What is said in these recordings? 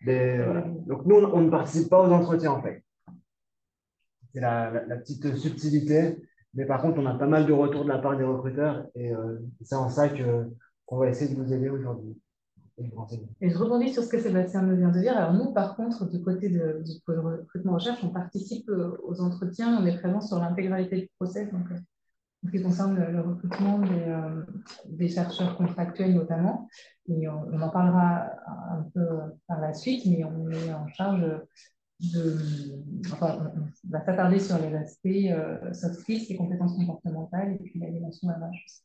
Voilà. Donc, nous, on ne participe pas aux entretiens, en fait. C'est la petite subtilité. Mais par contre, on a pas mal de retours de la part des recruteurs et c'est en ça qu'on va essayer de vous aider aujourd'hui. Et je rebondis sur ce que Sébastien nous vient de dire. Alors nous, par contre, du côté du pôle recrutement recherche, on participe aux entretiens, on est présent sur l'intégralité du process. Donc, en ce qui concerne le recrutement des chercheurs contractuels notamment. Et on en parlera un peu par la suite, mais on est en charge enfin, on va s'attarder sur les aspects soft skills, les compétences comportementales et puis la dimension RH aussi.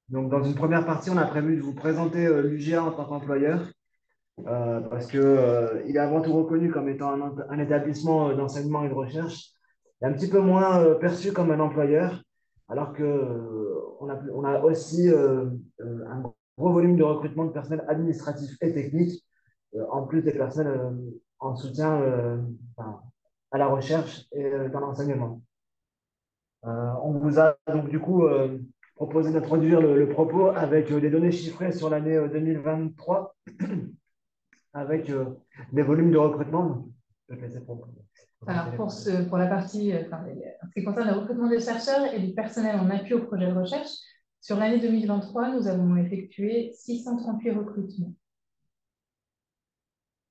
Donc, dans une première partie, on a prévu de vous présenter l'UGA en tant qu'employeur, parce qu'il est avant tout reconnu comme étant un établissement d'enseignement et de recherche, et un petit peu moins perçu comme un employeur, alors qu'on a aussi un gros volume de recrutement de personnel administratif et technique, en plus des personnes en soutien enfin, à la recherche et dans l'enseignement. On vous a donc du coup proposé d'introduire le propos avec des données chiffrées sur l'année 2023, avec des volumes de recrutement. Je vais te laisser Alors pour la partie, en ce qui concerne le recrutement des chercheurs et du personnel en appui au projet de recherche, sur l'année 2023, nous avons effectué 638 recrutements.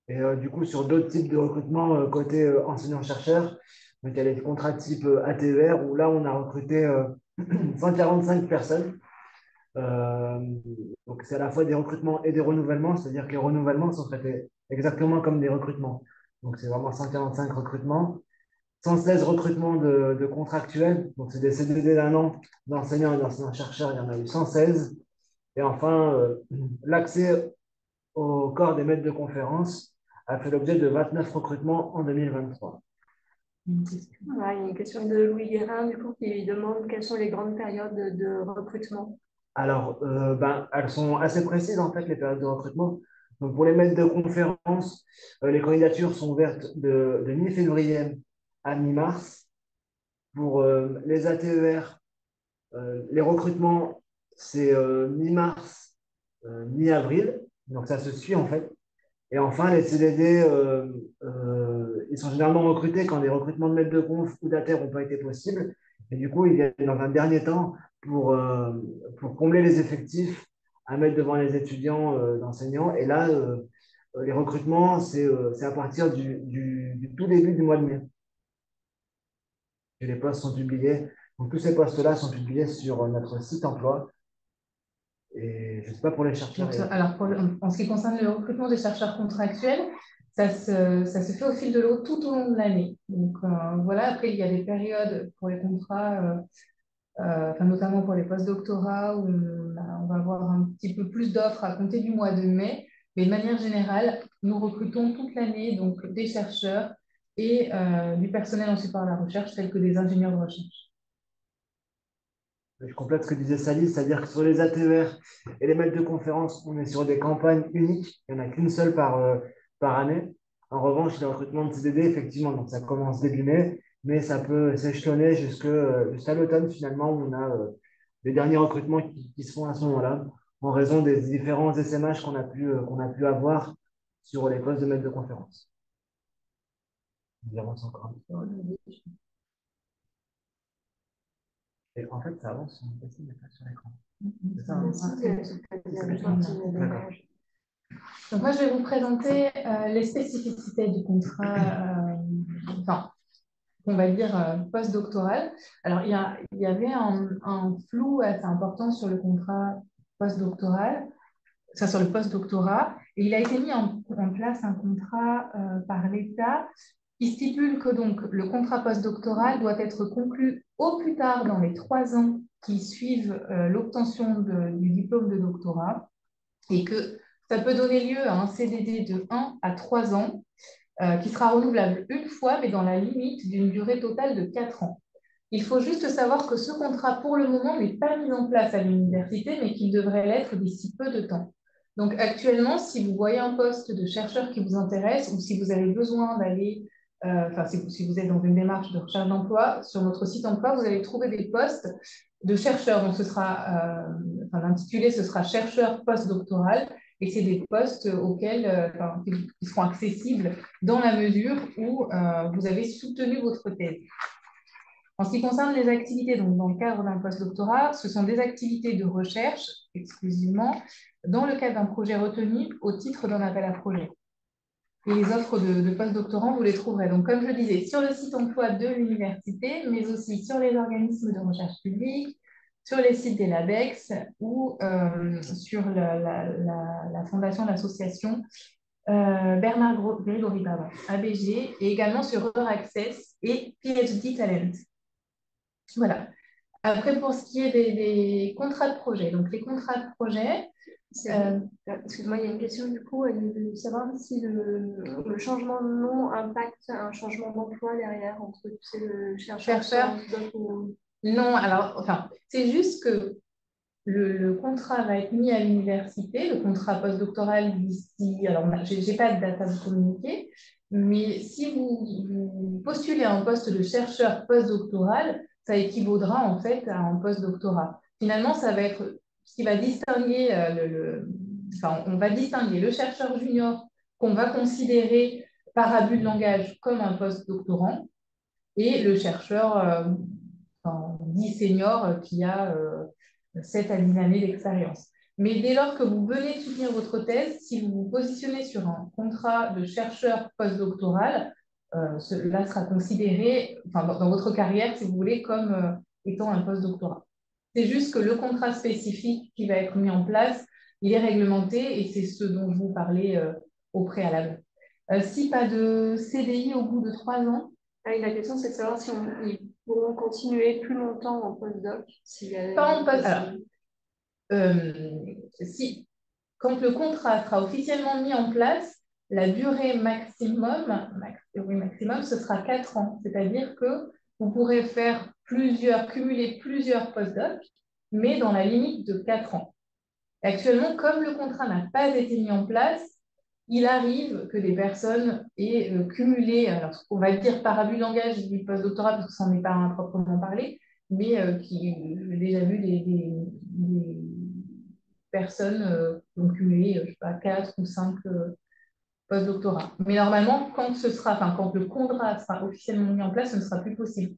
Et du coup, sur d'autres types de recrutement côté enseignant-chercheur, donc il y a les contrats type ATER, où là, on a recruté 145 personnes. Euh, donc, c'est à la fois des recrutements et des renouvellements, c'est-à-dire que les renouvellements sont traités exactement comme des recrutements. Donc, c'est vraiment 145 recrutements, 116 recrutements de contractuels, donc c'est des CDD d'un an d'enseignants et d'enseignants-chercheurs, il y en a eu 116. Et enfin, l'accès au corps des maîtres de conférences a fait l'objet de 29 recrutements en 2023. Voilà, il y a une question de Louis Guérin, du coup, qui demande quelles sont les grandes périodes de recrutement. Alors, elles sont assez précises, en fait, les périodes de recrutement. Donc, pour les maîtres de conférences, les candidatures sont ouvertes de mi-février à mi-mars. Pour les ATER, les recrutements, c'est mi-mars, mi-avril. Donc, ça se suit, en fait. Et enfin, les CDD, ils sont généralement recrutés quand les recrutements de maîtres de conf ou d'ATER n'ont pas été possibles. Et du coup, ils viennent dans un dernier temps pour combler les effectifs à mettre devant les étudiants d'enseignants. Et là, les recrutements, c'est à partir du tout début du mois de mai que les postes sont publiés. Donc, tous ces postes-là sont publiés sur notre site emploi. Et je ne sais pas pour les chercheurs. Alors, en ce qui concerne le recrutement des chercheurs contractuels, ça se fait au fil de l'eau tout au long de l'année. Donc, voilà, après, il y a des périodes pour les contrats, notamment pour les post-doctorats, où on va avoir un petit peu plus d'offres à compter du mois de mai. Mais de manière générale, nous recrutons toute l'année donc des chercheurs et du personnel en support à la recherche, tels que des ingénieurs de recherche. Je complète ce que disait Sally, c'est-à-dire que sur les ATER et les maîtres de conférences, on est sur des campagnes uniques. Il n'y en a qu'une seule par année. En revanche, les recrutements de CDD, effectivement, donc ça commence début mai, mais ça peut s'échelonner jusqu'à l'automne, finalement, où on a les derniers recrutements qui se font à ce moment-là, en raison des différents SMH qu'on a pu avoir sur les postes de maîtres de conférences. J'avance encore un peu. Et en fait, ça avance sur mon PC, mais pas sur l'écran. C'est ça, D'accord. Donc moi, je vais vous présenter les spécificités du contrat, on va dire post-doctoral. Alors, il y avait un flou assez important sur le contrat post-doctoral, sur le post-doctorat, et il a été mis en place un contrat par l'État qui stipule que donc le contrat post-doctoral doit être conclu au plus tard dans les 3 ans qui suivent l'obtention du diplôme de doctorat, et que ça peut donner lieu à un CDD de 1 à 3 ans qui sera renouvelable une fois, mais dans la limite d'une durée totale de 4 ans. Il faut juste savoir que ce contrat, pour le moment, n'est pas mis en place à l'université, mais qu'il devrait l'être d'ici peu de temps. Donc actuellement, si vous voyez un poste de chercheur qui vous intéresse ou si vous avez besoin d'aller, si vous êtes dans une démarche de recherche d'emploi, sur notre site emploi, vous allez trouver des postes de chercheurs. Donc ce sera, l'intitulé, ce sera chercheur post-doctoral. et c'est des postes qui seront accessibles dans la mesure où vous avez soutenu votre thèse. En ce qui concerne les activités, donc dans le cadre d'un postdoctorat, ce sont des activités de recherche exclusivement dans le cadre d'un projet retenu au titre d'un appel à projet. Et les offres de postdoctorants, vous les trouverez. Donc, comme je le disais, sur le site emploi de l'université, mais aussi sur les organismes de recherche publique, sur les sites des LABEX ou sur la fondation, l'association Bernard Grégory, pardon, ABG, et également sur Access et PhD Talent. Voilà. Après, pour ce qui est des contrats de projet, donc les contrats de projet, excuse-moi, il y a une question du coup, de savoir si le changement de nom impacte un changement d'emploi derrière entre le chercheur. Non, alors, enfin, c'est juste que le contrat va être mis à l'université, le contrat postdoctoral d'ici, alors je n'ai pas de date à vous communiquer, mais si vous postulez à un poste de chercheur postdoctoral, ça équivaudra en fait à un postdoctorat. Finalement, ça va être ce qui va distinguer on va distinguer le chercheur junior qu'on va considérer par abus de langage comme un postdoctorant et le chercheur dit senior qui a 7 à 10 années d'expérience. Mais dès lors que vous venez soutenir votre thèse, si vous vous positionnez sur un contrat de chercheur postdoctoral, cela sera considéré, dans votre carrière, si vous voulez, comme étant un postdoctorat. C'est juste que le contrat spécifique qui va être mis en place, il est réglementé et c'est ce dont je vous parlais au préalable. Si pas de CDI au bout de 3 ans. La question, c'est de savoir si ils pourront continuer plus longtemps en postdoc. Pas en postdoc. Alors, quand le contrat sera officiellement mis en place, la durée maximum, ce sera 4 ans. C'est-à-dire que vous pourrez faire cumuler plusieurs postdocs, mais dans la limite de 4 ans. Et actuellement, comme le contrat n'a pas été mis en place, il arrive que des personnes aient cumulé, alors on va dire par abus de langage du postdoctorat, parce que ça n'en est pas un proprement parlé, mais j'ai déjà vu des personnes qui ont cumulé, je sais pas, 4 ou 5 postdoctorats. Mais normalement, quand le contrat sera officiellement mis en place, ce ne sera plus possible.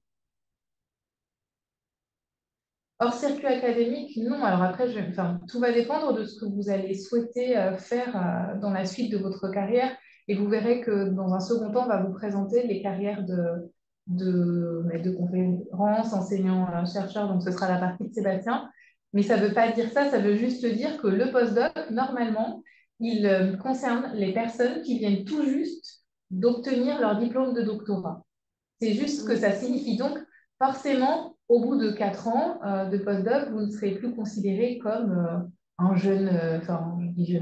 Hors circuit académique, non. Alors après, tout va dépendre de ce que vous allez souhaiter faire dans la suite de votre carrière. Et vous verrez que dans un second temps, on va vous présenter les carrières de conférences, enseignants, chercheurs. Donc, ce sera la partie de Sébastien. Mais ça ne veut pas dire ça. Ça veut juste dire que le postdoc, normalement, il concerne les personnes qui viennent tout juste d'obtenir leur diplôme de doctorat. C'est juste que ça signifie donc forcément, au bout de 4 ans de postdoc, vous ne serez plus considéré comme un jeune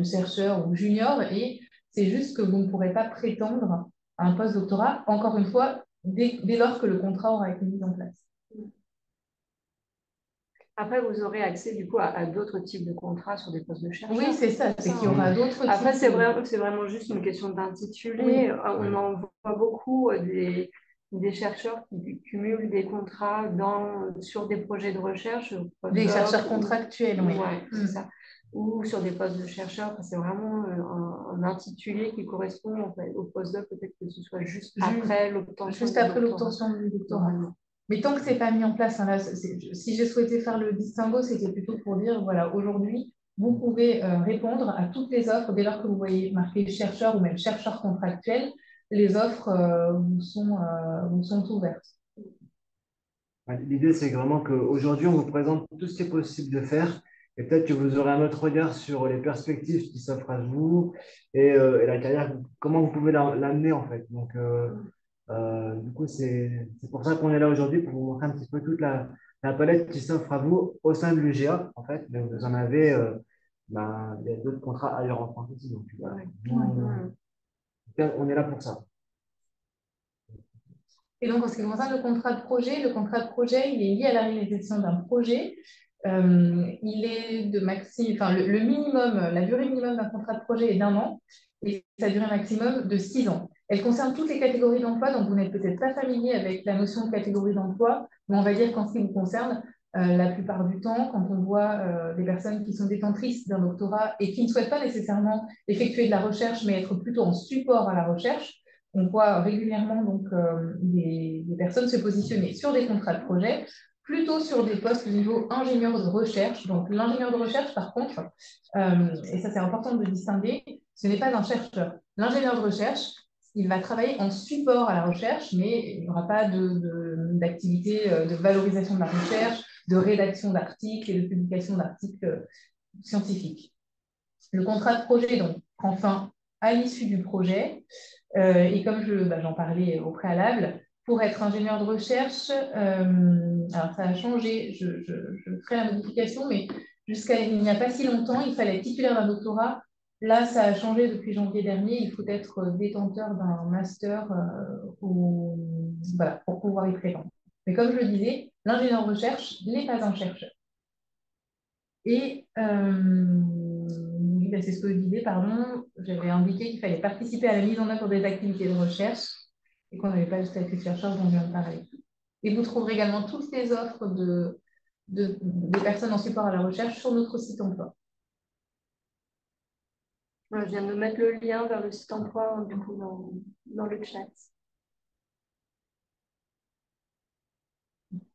chercheur ou junior, et c'est juste que vous ne pourrez pas prétendre à un postdoctorat, encore une fois, dès lors que le contrat aura été mis en place. Après, vous aurez accès du coup à d'autres types de contrats sur des postes de chercheurs. Oui, c'est ça, c'est qu'il y aura d'autres types. Après, c'est vraiment juste une question d'intitulé. Oui. On en voit beaucoup des chercheurs qui cumulent des contrats sur des projets de recherche. Des chercheurs contractuels, oui. Ouais, c'est ça. Ou sur des postes de chercheurs. C'est vraiment un intitulé qui correspond en fait, au postdoc, peut-être que ce soit juste après l'obtention du doctorat. Mais tant que ce n'est pas mis en place, si j'ai souhaité faire le distinguo, c'était plutôt pour dire, voilà, aujourd'hui, vous pouvez répondre à toutes les offres, dès lors que vous voyez marqué chercheur ou même chercheur contractuel, les offres vous sont ouvertes. L'idée, c'est vraiment qu'aujourd'hui, on vous présente tout ce qui est possible de faire, et peut-être que vous aurez un autre regard sur les perspectives qui s'offrent à vous et la carrière, comment vous pouvez l'amener en fait. Donc, du coup, c'est pour ça qu'on est là aujourd'hui, pour vous montrer un petit peu toute la palette qui s'offre à vous au sein de l'UGA, en fait. Mais vous en avez, il y a d'autres contrats ailleurs en France aussi. Donc, voilà. On est là pour ça. Et donc, en ce qui concerne le contrat de projet, il est lié à la réalisation d'un projet. Il est de le minimum, la durée minimum d'un contrat de projet est d'1 an et sa durée maximum de 6 ans. Elle concerne toutes les catégories d'emploi, donc vous n'êtes peut-être pas familier avec la notion de catégorie d'emploi, mais on va dire qu'en ce qui vous concerne, La plupart du temps, quand on voit des personnes qui sont détentrices d'un doctorat et qui ne souhaitent pas nécessairement effectuer de la recherche, mais être plutôt en support à la recherche, on voit régulièrement donc, des personnes se positionner sur des contrats de projet, plutôt sur des postes au niveau ingénieur de recherche. Donc l'ingénieur de recherche, par contre, et ça c'est important de le distinguer, ce n'est pas un chercheur. L'ingénieur de recherche, il va travailler en support à la recherche, mais il n'y aura pas d'activité de valorisation de la recherche, de rédaction d'articles et de publication d'articles scientifiques. Le contrat de projet donc, prend fin à l'issue du projet. Et comme j'en parlais au préalable, pour être ingénieur de recherche, alors ça a changé, je ferai la modification, mais jusqu'à il n'y a pas si longtemps, il fallait être titulaire d'un doctorat. Là, ça a changé depuis janvier dernier. Il faut être détenteur d'un master voilà, pour pouvoir y prétendre. Mais comme je le disais, l'ingénieur de recherche n'est pas un chercheur. Et oui, c'est ce que je disais, pardon, j'avais indiqué qu'il fallait participer à la mise en œuvre des activités de recherche et qu'on n'avait pas le statut de chercheur dont je viens de parler. Et vous trouverez également toutes les offres des personnes en support à la recherche sur notre site emploi. Je viens de mettre le lien vers le site emploi du coup, dans le chat.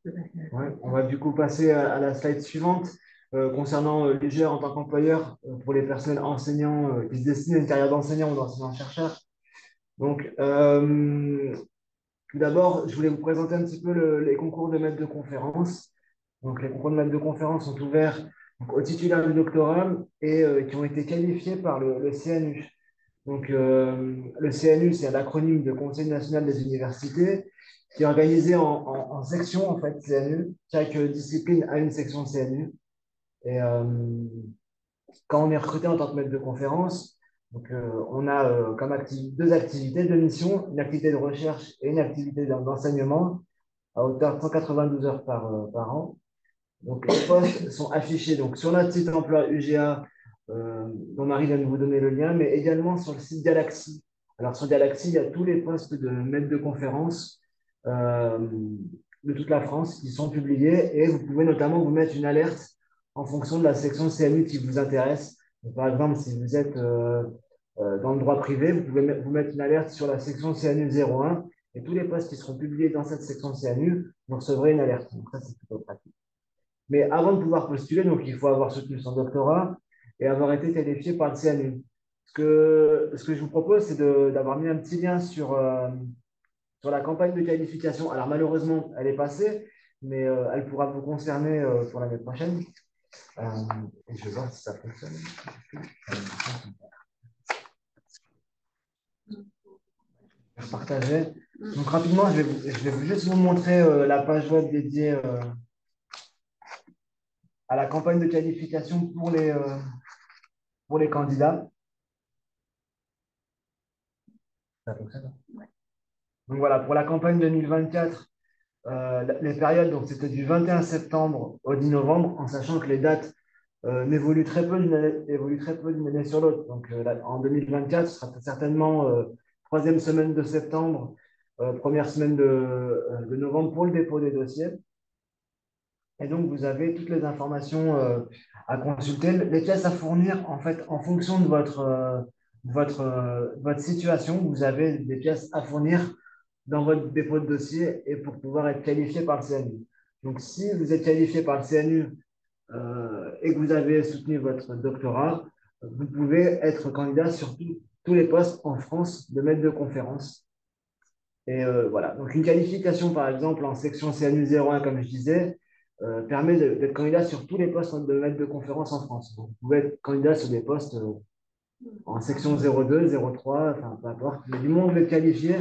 Ouais, on va du coup passer à la slide suivante concernant l'UGR en tant qu'employeur pour les personnels enseignants qui se destinent à une carrière d'enseignant ou d'enseignant-chercheur. Donc, tout d'abord, je voulais vous présenter un petit peu les concours de maître de conférence. Donc, les concours de maître de conférence sont ouverts donc, aux titulaires du doctorat et qui ont été qualifiés par le CNU. Donc, le CNU, c'est l'acronyme de Conseil national des universités, qui est organisé en sections, en fait, CNU. Chaque discipline a une section CNU. Et quand on est recruté en tant que maître de conférence, donc, on a comme deux activités, deux missions, une activité de recherche et une activité d'enseignement à hauteur de 192 heures par an. Donc, les postes sont affichés donc, sur notre site emploi UGA, dont Marie vient de vous donner le lien, mais également sur le site Galaxy. Alors, sur Galaxy, il y a tous les postes de maître de conférence de toute la France qui sont publiés et vous pouvez notamment vous mettre une alerte en fonction de la section CNU qui vous intéresse. Donc, par exemple, si vous êtes dans le droit privé, vous pouvez vous mettre une alerte sur la section CNU 01 et tous les postes qui seront publiés dans cette section CNU, vous recevrez une alerte. Donc, ça, c'est plutôt pratique. Mais avant de pouvoir postuler, donc, il faut avoir soutenu son doctorat et avoir été qualifié par le CNU. Ce que je vous propose, c'est d'avoir mis un petit lien sur la campagne de qualification. Alors, malheureusement, elle est passée, mais elle pourra vous concerner pour l'année prochaine. Et je vais voir si ça fonctionne. Je vais partager. Donc, rapidement, je vais juste vous montrer la page web dédiée à la campagne de qualification pour les candidats. Ça fonctionne. Ouais. Donc voilà, pour la campagne 2024, les périodes, donc c'était du 21 septembre au 10 novembre, en sachant que les dates évoluent très peu d'une année sur l'autre. Donc en 2024, ce sera certainement troisième semaine de septembre, première semaine de novembre pour le dépôt des dossiers. Et donc, vous avez toutes les informations à consulter. Les pièces à fournir, en fait, en fonction de votre situation, vous avez des pièces à fournir dans votre dépôt de dossier et pour pouvoir être qualifié par le CNU. Donc, si vous êtes qualifié par le CNU et que vous avez soutenu votre doctorat, vous pouvez être candidat sur tous les postes en France de maître de conférence. Et voilà. Donc, une qualification, par exemple, en section CNU 01, comme je disais, permet d'être candidat sur tous les postes de maître de conférence en France. Donc, vous pouvez être candidat sur des postes en section 02, 03, enfin, peu importe. Mais du moment que vous êtes qualifié,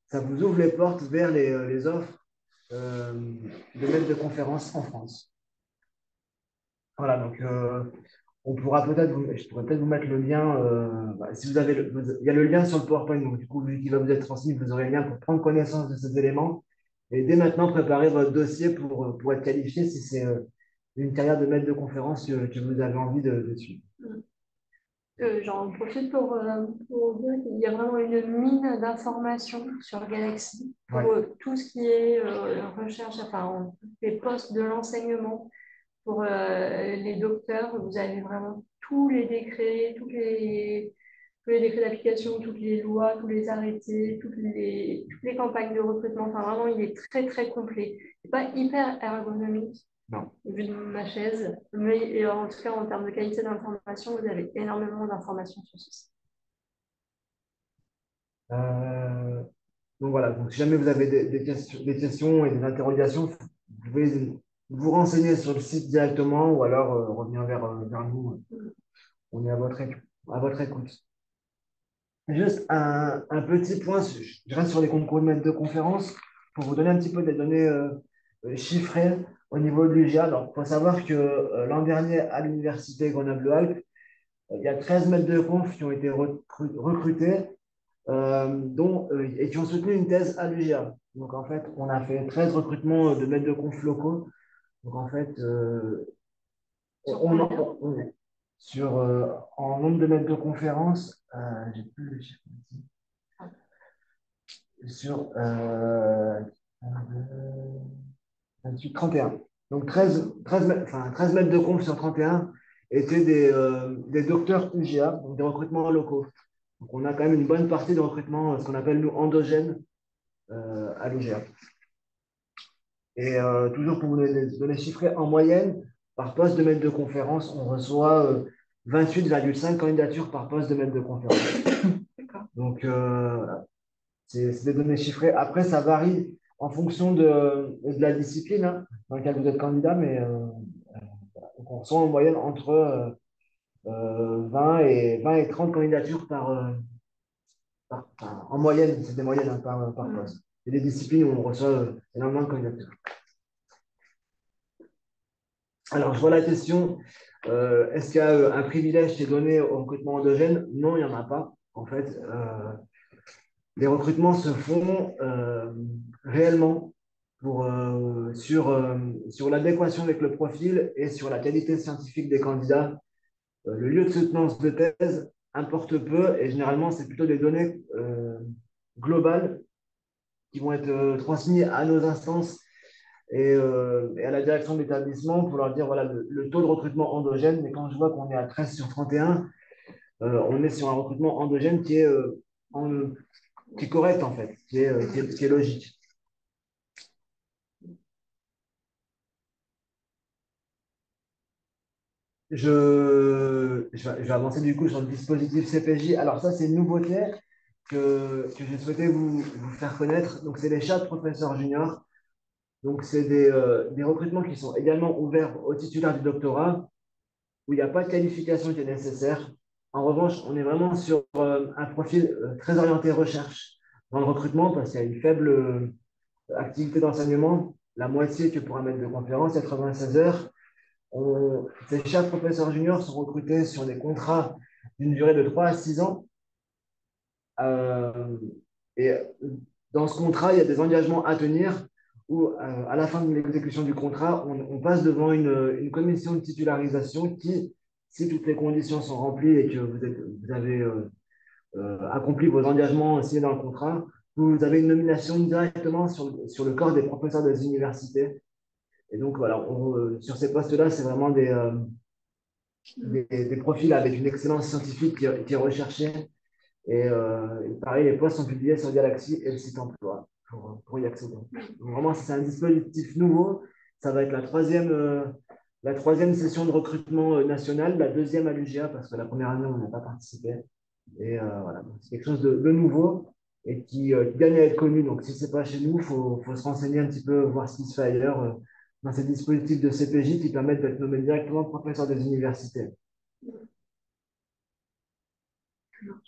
ça vous ouvre les portes vers les offres de maître de conférence en France. Voilà, donc je pourrais peut-être vous mettre le lien. Si vous avez il y a le lien sur le PowerPoint, donc du coup, vu qu'il va vous être transmis, vous aurez le lien pour prendre connaissance de ces éléments et dès maintenant préparer votre dossier pour être qualifié si c'est une carrière de maître de conférence que vous avez envie de suivre. J'en profite pour dire qu'il y a vraiment une mine d'informations sur Galaxy pour tout ce qui est recherche, enfin, les postes de l'enseignement pour les docteurs. Vous avez vraiment tous les décrets, tous les décrets d'application, toutes les lois, tous les arrêtés, toutes les campagnes de recrutement. Enfin, vraiment, il est très, très complet. C'est pas hyper ergonomique, Non. vu de ma chaise, mais en tout cas, en termes de qualité d'information, vous avez énormément d'informations sur ce site. Donc voilà, donc si jamais vous avez des questions et des interrogations, vous pouvez vous renseigner sur le site directement ou alors revenir vers nous. On est à votre écoute. Juste un petit point, je reste sur les concours de maître de conférence pour vous donner un petit peu des données chiffrées au niveau de l'UGA. Alors, il faut savoir que l'an dernier, à l'Université Grenoble-Alpes, il y a 13 maîtres de conf qui ont été recrutés et qui ont soutenu une thèse à l'UGA. Donc, en fait, on a fait 13 recrutements de maîtres de conf locaux. Donc, en fait, sur, en nombre de maîtres de conférence, j'ai plus le chiffre ici. Sur 28, 31. Donc 13 mètres de conf sur 31 étaient des docteurs UGA, donc des recrutements locaux. Donc on a quand même une bonne partie de recrutement, ce qu'on appelle nous endogène à l'UGA. Et toujours pour vous donner chiffré, en moyenne, par poste de maître de conférence, on reçoit 28,5 candidatures par poste de maître de conférence. Donc, c'est des données chiffrées. Après, ça varie en fonction de la discipline hein, dans laquelle vous êtes candidat, mais donc on reçoit en moyenne entre 20 et 30 candidatures en moyenne, c'est des moyennes hein, par poste. Il y a des disciplines où on reçoit énormément de candidatures. Alors, je vois la question. Est-ce qu'il y a un privilège qui est donné au recrutement endogène? Non, il n'y en a pas. En fait, les recrutements se font réellement sur l'adéquation avec le profil et sur la qualité scientifique des candidats. Le lieu de soutenance de thèse importe peu et généralement, c'est plutôt des données globales qui vont être transmises à nos instances et à la direction de l'établissement pour leur dire voilà, le taux de recrutement endogène. Mais quand je vois qu'on est à 13 sur 31, on est sur un recrutement endogène qui est correct en fait, qui est logique. Je vais avancer du coup sur le dispositif CPJ. Alors ça, c'est une nouveauté que j'ai souhaité vous faire connaître. Donc, c'est les chats de professeurs juniors. Donc, c'est des recrutements qui sont également ouverts aux titulaires du doctorat, où il n'y a pas de qualification qui est nécessaire. En revanche, on est vraiment sur un profil très orienté recherche dans le recrutement, parce qu'il y a une faible activité d'enseignement, la moitié que pour un maître de conférence, 96 heures. Ces chefs professeurs juniors sont recrutés sur des contrats d'une durée de 3 à 6 ans. Et dans ce contrat, il y a des engagements à tenir où, à la fin de l'exécution du contrat, on passe devant une commission de titularisation qui, si toutes les conditions sont remplies et que vous avez accompli vos engagements signés dans le contrat, vous avez une nomination directement sur le corps des professeurs des universités. Et donc, voilà, sur ces postes-là, c'est vraiment des profils avec une excellence scientifique qui est recherchée. Et pareil, les postes sont publiés sur Galaxy et le site emploi pour y accéder. Donc, vraiment, c'est un dispositif nouveau. Ça va être la troisième session de recrutement national, la deuxième à l'UGA, parce que la première année, on n'a pas participé. Et voilà, c'est quelque chose de nouveau et qui gagne à être connu. Donc, si ce n'est pas chez nous, il faut se renseigner un petit peu, voir ce qui se fait ailleurs dans ces dispositifs de CPJ qui permettent d'être nommé directement professeur des universités.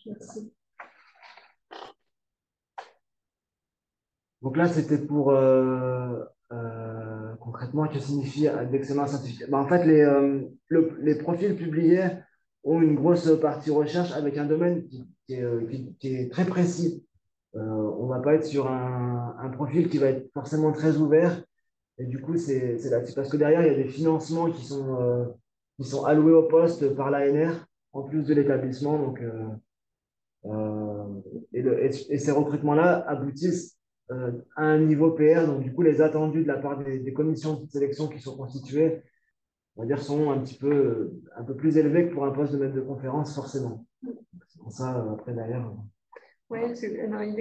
Merci. Donc là, c'était pour concrètement, que signifie d'excellence scientifique. En fait, les profils publiés ont une grosse partie recherche avec un domaine qui est très précis. On ne va pas être sur un profil qui va être forcément très ouvert. Et du coup, c'est parce que derrière, il y a des financements qui sont alloués au poste par l'ANR en plus de l'établissement. Donc, et ces recrutements-là aboutissent à un niveau PR. Donc, du coup, les attendus de la part des commissions de sélection qui sont constituées, on va dire, sont un peu plus élevés que pour un poste de maître de conférence, forcément. C'est pour ça, après, d'ailleurs. Oui,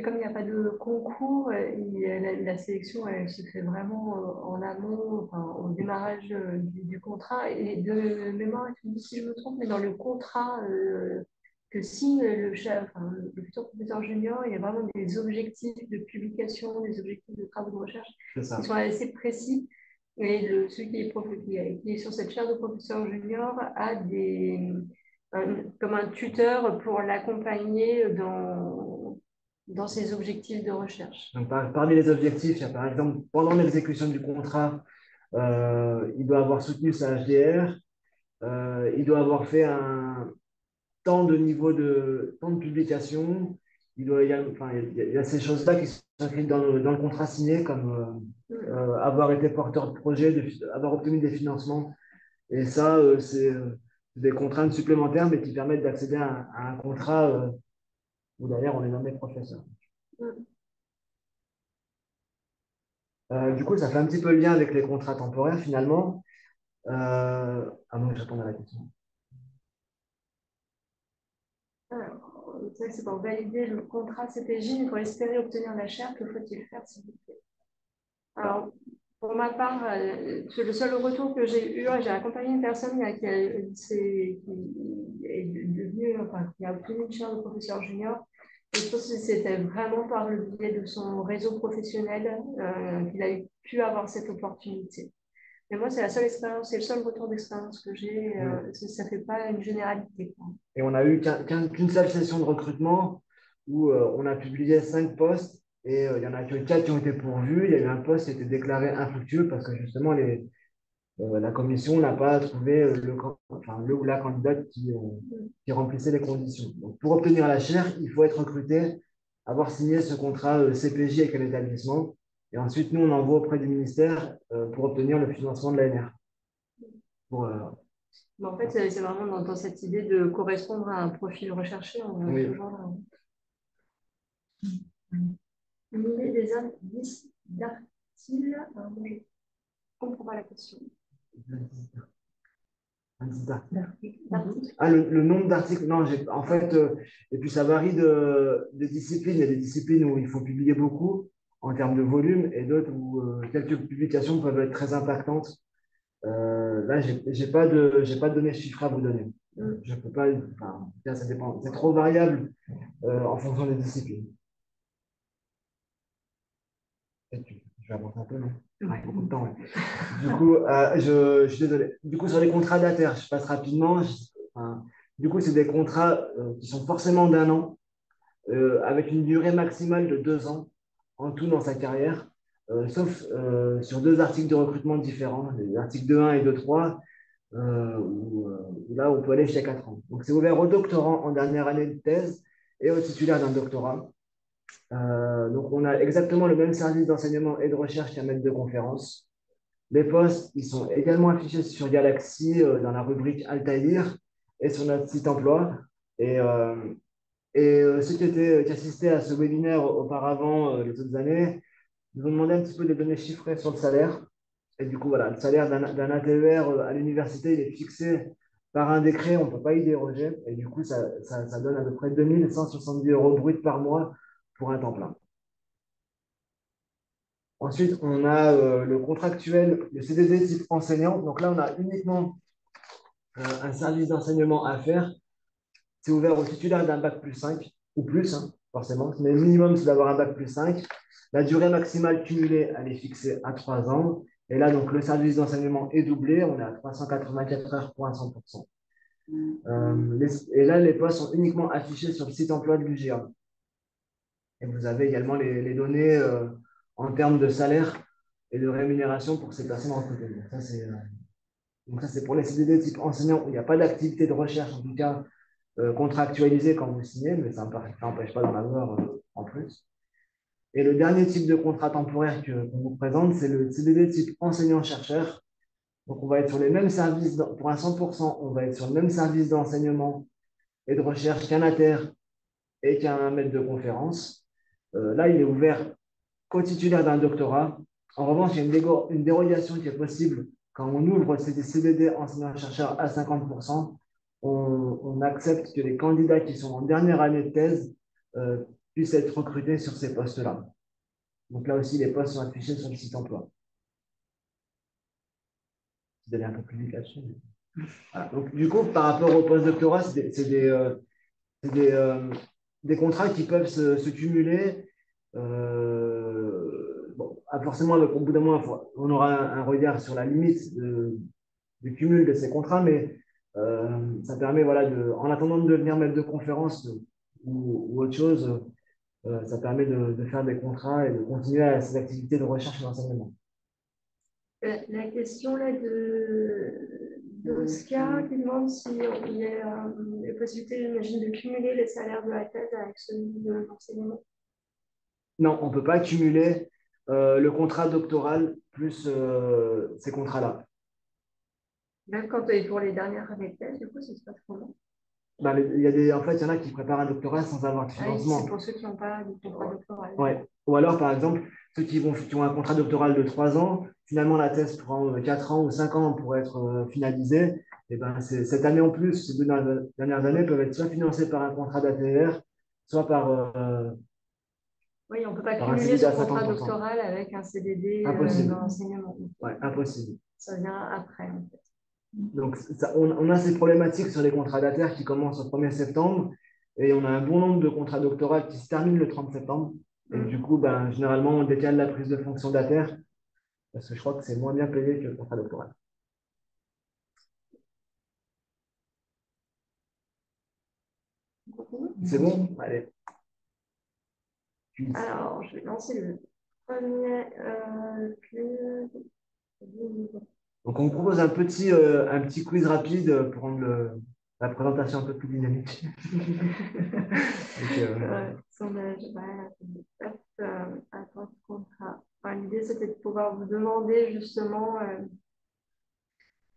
comme il n'y a pas de concours, la sélection elle se fait vraiment en amont, enfin, au démarrage du contrat. Et de mémoire, tu me dis si je me trompe, mais dans le contrat que signe le futur professeur junior, il y a vraiment des objectifs de publication, des objectifs de travaux de recherche qui sont assez précis. Et celui qui est sur cette chaire de professeur junior a comme un tuteur pour l'accompagner dans ses objectifs de recherche. Donc, parmi les objectifs, il y a par exemple, pendant l'exécution du contrat, il doit avoir soutenu sa HDR, il doit avoir fait un temps de publication, il y a ces choses-là qui sont écrites dans le contrat signé, comme avoir été porteur de projet, avoir obtenu des financements. Et ça, c'est des contraintes supplémentaires, mais qui permettent d'accéder à un contrat où d'ailleurs on est nommé professeur. Du coup, ça fait un petit peu le lien avec les contrats temporaires finalement. À moins que je réponde à la question. Alors, c'est pour valider le contrat CPJ, mais pour espérer obtenir la chaire, que faut-il faire, s'il vous plaît? Alors, pour ma part, le seul retour que j'ai eu, j'ai accompagné une personne qui est devenue, enfin, qui a obtenu une chaire de professeur junior. Et je pense que c'était vraiment par le biais de son réseau professionnel qu'il a pu avoir cette opportunité. Mais moi, c'est la seule expérience, c'est le seul retour d'expérience que j'ai. Ça ne fait pas une généralité, quoi. Et on a eu qu'une seule session de recrutement où on a publié 5 postes et il y en a que 4 qui ont été pourvus. Il y a eu un poste qui a été déclaré infructueux parce que justement la commission n'a pas trouvé le ou la candidate qui remplissait les conditions. Donc, pour obtenir la chaire, il faut être recruté, avoir signé ce contrat CPJ avec un établissement. Et ensuite, nous, on envoie auprès du ministère pour obtenir le financement de l'ANR. Mais en fait, c'est vraiment dans cette idée de correspondre à un profil recherché. On est toujours là. Limer des indices d'articles. Je ne comprends pas la question. Le nombre d'articles, non, en fait, et puis ça varie de disciplines. Il y a des disciplines où il faut publier beaucoup en termes de volume et d'autres où quelques publications peuvent être très impactantes. Là, j'ai pas de données chiffrées à vous donner. Je peux pas, enfin, ça dépend. C'est trop variable en fonction des disciplines. Je vais avancer un peu, non? Beaucoup de temps, ouais. Du coup, je suis désolé. Du coup, sur les contrats d'ATER, je passe rapidement. Du coup, c'est des contrats qui sont forcément d'un an, avec une durée maximale de 2 ans en tout dans sa carrière, sauf sur 2 articles de recrutement différents, les articles 2.1 et 2.3, où là, on peut aller jusqu'à 4 ans. Donc, c'est ouvert aux doctorants en dernière année de thèse et aux titulaires d'un doctorat. Donc, on a exactement le même service d'enseignement et de recherche qu'un maître de conférence. Les postes, ils sont également affichés sur Galaxy dans la rubrique Altaïr et sur notre site emploi. Et, ceux qui assistaient à ce webinaire auparavant, les autres années, nous ont demandé un petit peu des données chiffrées sur le salaire. Et du coup, voilà, le salaire d'un ATER à l'université, il est fixé par un décret, on ne peut pas y déroger. Et du coup, ça donne à peu près 2170 euros bruts par mois pour un temps plein. Ensuite, on a le contractuel, le CDD type enseignant. Donc là, on a uniquement un service d'enseignement à faire. C'est ouvert aux titulaires d'un bac plus 5 ou plus, hein, forcément. Mais le minimum, c'est d'avoir un bac plus 5. La durée maximale cumulée, elle est fixée à 3 ans. Et là, donc, le service d'enseignement est doublé. On est à 384 heures pour un 100%. Et là, les postes sont uniquement affichés sur le site emploi de l'UGA. Et vous avez également les données en termes de salaire et de rémunération pour ces personnes recrutées. Donc ça, c'est pour les CDD type enseignant où il n'y a pas d'activité de recherche, en tout cas contractualisée quand vous signez, mais ça n'empêche pas d'en avoir en plus. Et le dernier type de contrat temporaire qu'on vous présente, c'est le CDD type enseignant-chercheur. Donc on va être sur les mêmes services, pour un 100%, on va être sur le même service d'enseignement et de recherche qu'un ATR et qu'un maître de conférence. Là, il est ouvert co-titulaire d'un doctorat. En revanche, il y a une dérogation qui est possible quand on ouvre des CDD enseignant-chercheur à 50%. On accepte que les candidats qui sont en dernière année de thèse puissent être recrutés sur ces postes-là. Donc là aussi, les postes sont affichés sur le site emploi. Vous allez un peu plus vite là-dessus. Voilà. Donc, du coup, par rapport au post-doctorat, c'est des contrats qui peuvent se cumuler. Bon, forcément, au bout d'un moment, on aura un regard sur la limite du cumul de ces contrats, mais ça permet, voilà, en attendant de devenir maître de conférence ou autre chose, ça permet de faire des contrats et de continuer à ces activités de recherche et d'enseignement. La question là d'Oscar qui demande s'il y a la possibilité, j'imagine, de cumuler les salaires de la thèse avec celui de l'enseignement. Non, on ne peut pas cumuler le contrat doctoral plus ces contrats-là. Même quand tu es pour les dernières années de thèse, du coup, ça se passe comment? En fait, il y en a qui préparent un doctorat sans avoir de financement. C'est pour ceux qui n'ont pas de contrat doctoral. Ouais. Ou alors, par exemple, ceux qui ont un contrat doctoral de 3 ans, finalement, la thèse prend 4 ans ou 5 ans pour être finalisée. Et ben, cette année en plus, ces 2 dernières années peuvent être soit financées par un contrat d'ATR, soit par oui, on ne peut pas par un cumuler CDD son à contrat 50%. doctoral avec un CDD dans l'enseignement. Ouais, impossible. Ça vient après, en fait. Donc, on a ces problématiques sur les contrats d'ATR qui commencent au 1er septembre et on a un bon nombre de contrats doctoraux qui se terminent le 30 septembre. Et du coup, généralement, on décale la prise de fonction d'ATR parce que je crois que c'est moins bien payé que le contrat doctoral. C'est bon? Allez. Alors, je vais lancer le premier. Donc, on vous propose un petit quiz rapide pour rendre la présentation un peu plus dynamique. Son âge, attends, contrat. L'idée, c'était de pouvoir vous demander justement,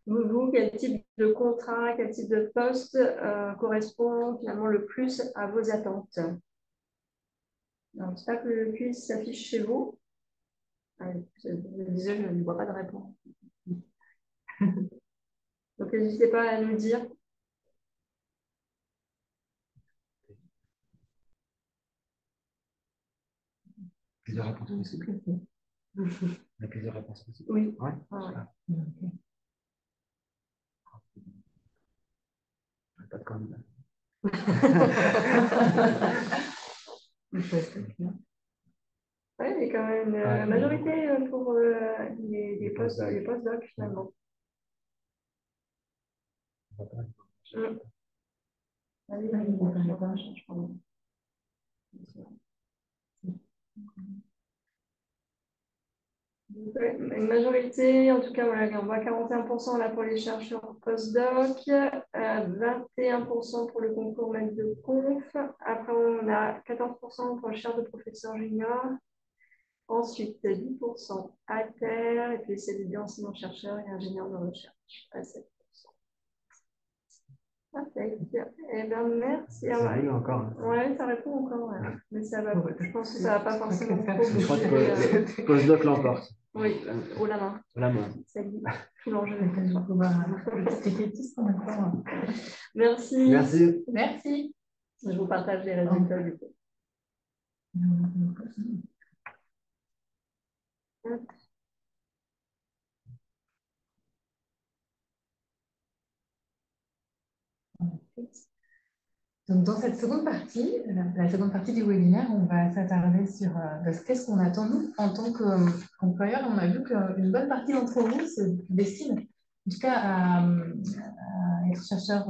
vous, quel type de contrat, quel type de poste correspond finalement le plus à vos attentes. J'espère que le quiz s'affiche chez vous. Je me disais, je ne vois pas de réponse. Donc, n'hésitez pas à nous dire. Plusieurs réponses possibles. Il y a plusieurs réponses possibles. Oui. Ouais. Pas de candidat. Oui, il y a quand même une majorité pour les post-doc finalement. Une majorité, en tout cas, voilà, on voit 41% là pour les chercheurs post-doc, 21% pour le concours maître de conf. Après, on a 14% pour le cher de professeur junior. Ensuite, 10% à terre, et puis CDD enseignant-chercheur et ingénieur de recherche à 7%. Parfait. Eh bien, merci. Ça répond encore. Oui, ça répond encore. Ouais. Mais ça va, je pense que ça ne va pas forcément trop bouger. Je crois que postdoc l'emporte. Oui, haut la main. La main. Salut. Tout l'enjeu est pour toi. Merci. Merci. Merci. Je vous partage les résultats du coup. Donc, dans cette seconde partie, la seconde partie du webinaire, on va s'attarder sur qu'est-ce qu'on attend nous en tant qu'employeur. On a vu qu'une bonne partie d'entre vous se destinent en tout cas à être chercheur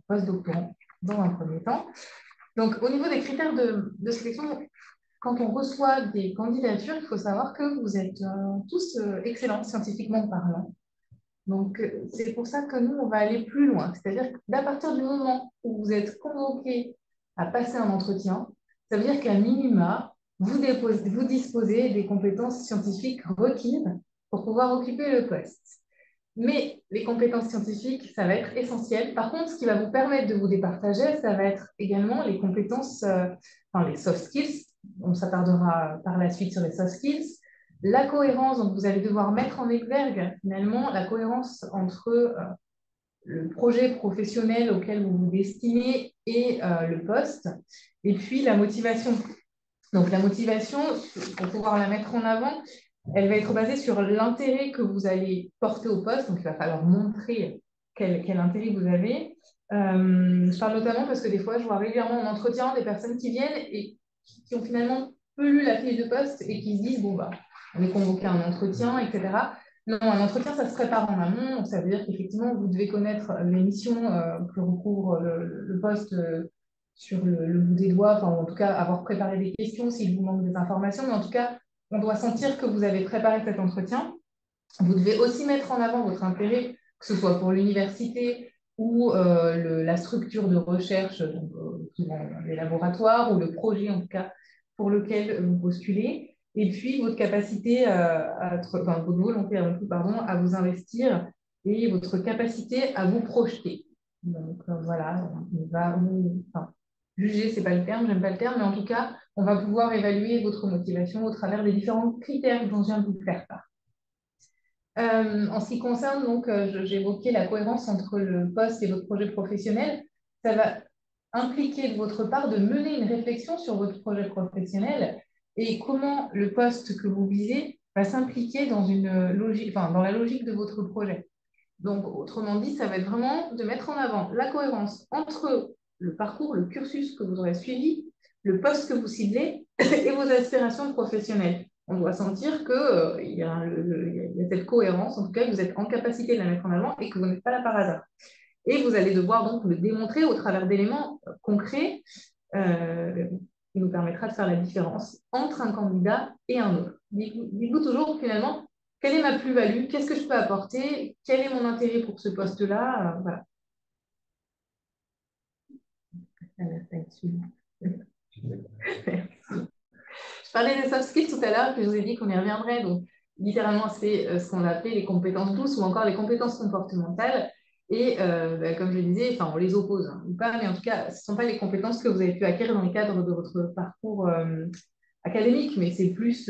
post-doctorant dans un premier temps. Donc, au niveau des critères de sélection, quand on reçoit des candidatures, il faut savoir que vous êtes tous excellents scientifiquement parlant. Donc, c'est pour ça que nous, on va aller plus loin. C'est-à-dire qu'à partir du moment où vous êtes convoqué à passer un entretien, ça veut dire qu'à minima, vous disposez des compétences scientifiques requises pour pouvoir occuper le poste. Mais les compétences scientifiques, ça va être essentiel. Par contre, ce qui va vous permettre de vous départager, ça va être également les compétences, enfin les soft skills. On s'attardera par la suite sur les soft skills. La cohérence, donc vous allez devoir mettre en exergue finalement la cohérence entre le projet professionnel auquel vous vous destinez et le poste. Et puis la motivation. Donc la motivation, pour pouvoir la mettre en avant, elle va être basée sur l'intérêt que vous allez porter au poste. Donc il va falloir montrer quel intérêt vous avez. Je parle notamment parce que des fois, je vois régulièrement en entretien des personnes qui viennent et qui ont finalement peu lu la fiche de poste et qui se disent, bon, bah, on est convoqué à un entretien, etc. Non, un entretien, ça se prépare en amont. Donc ça veut dire qu'effectivement, vous devez connaître les missions que recouvre le poste sur le bout des doigts, enfin, en tout cas, avoir préparé des questions s'il vous manque des informations. Mais en tout cas, on doit sentir que vous avez préparé cet entretien. Vous devez aussi mettre en avant votre intérêt, que ce soit pour l'université ou la structure de recherche, donc, les laboratoires, ou le projet, en tout cas, pour lequel vous postulez. Et puis, votre capacité, enfin, votre volonté avant tout, pardon, à vous investir et votre capacité à vous projeter. Donc, voilà, on va vous... Enfin, juger, c'est pas le terme, j'aime pas le terme, mais en tout cas, on va pouvoir évaluer votre motivation au travers des différents critères dont je viens de vous faire part. En ce qui concerne, donc, j'évoquais la cohérence entre le poste et votre projet professionnel. Ça va impliquer de votre part de mener une réflexion sur votre projet professionnel et comment le poste que vous visez va s'impliquer dans une logique, enfin, dans la logique de votre projet. Donc, autrement dit, ça va être vraiment de mettre en avant la cohérence entre le parcours, le cursus que vous aurez suivi, le poste que vous ciblez et vos aspirations professionnelles. On doit sentir qu'il y a cette cohérence, en tout cas, que vous êtes en capacité de la mettre en avant et que vous n'êtes pas là par hasard. Et vous allez devoir donc le démontrer au travers d'éléments concrets qui nous permettra de faire la différence entre un candidat et un autre. Dites-vous toujours, finalement, quelle est ma plus-value? Qu'est-ce que je peux apporter? Quel est mon intérêt pour ce poste-là? Voilà. Je parlais des soft skills tout à l'heure, puis je vous ai dit qu'on y reviendrait. Donc, littéralement, c'est ce qu'on a appelé les compétences douces ou encore les compétences comportementales. Et comme je le disais, enfin, on les oppose, hein, ou pas, mais en tout cas, ce ne sont pas les compétences que vous avez pu acquérir dans le cadre de votre parcours académique, mais c'est plus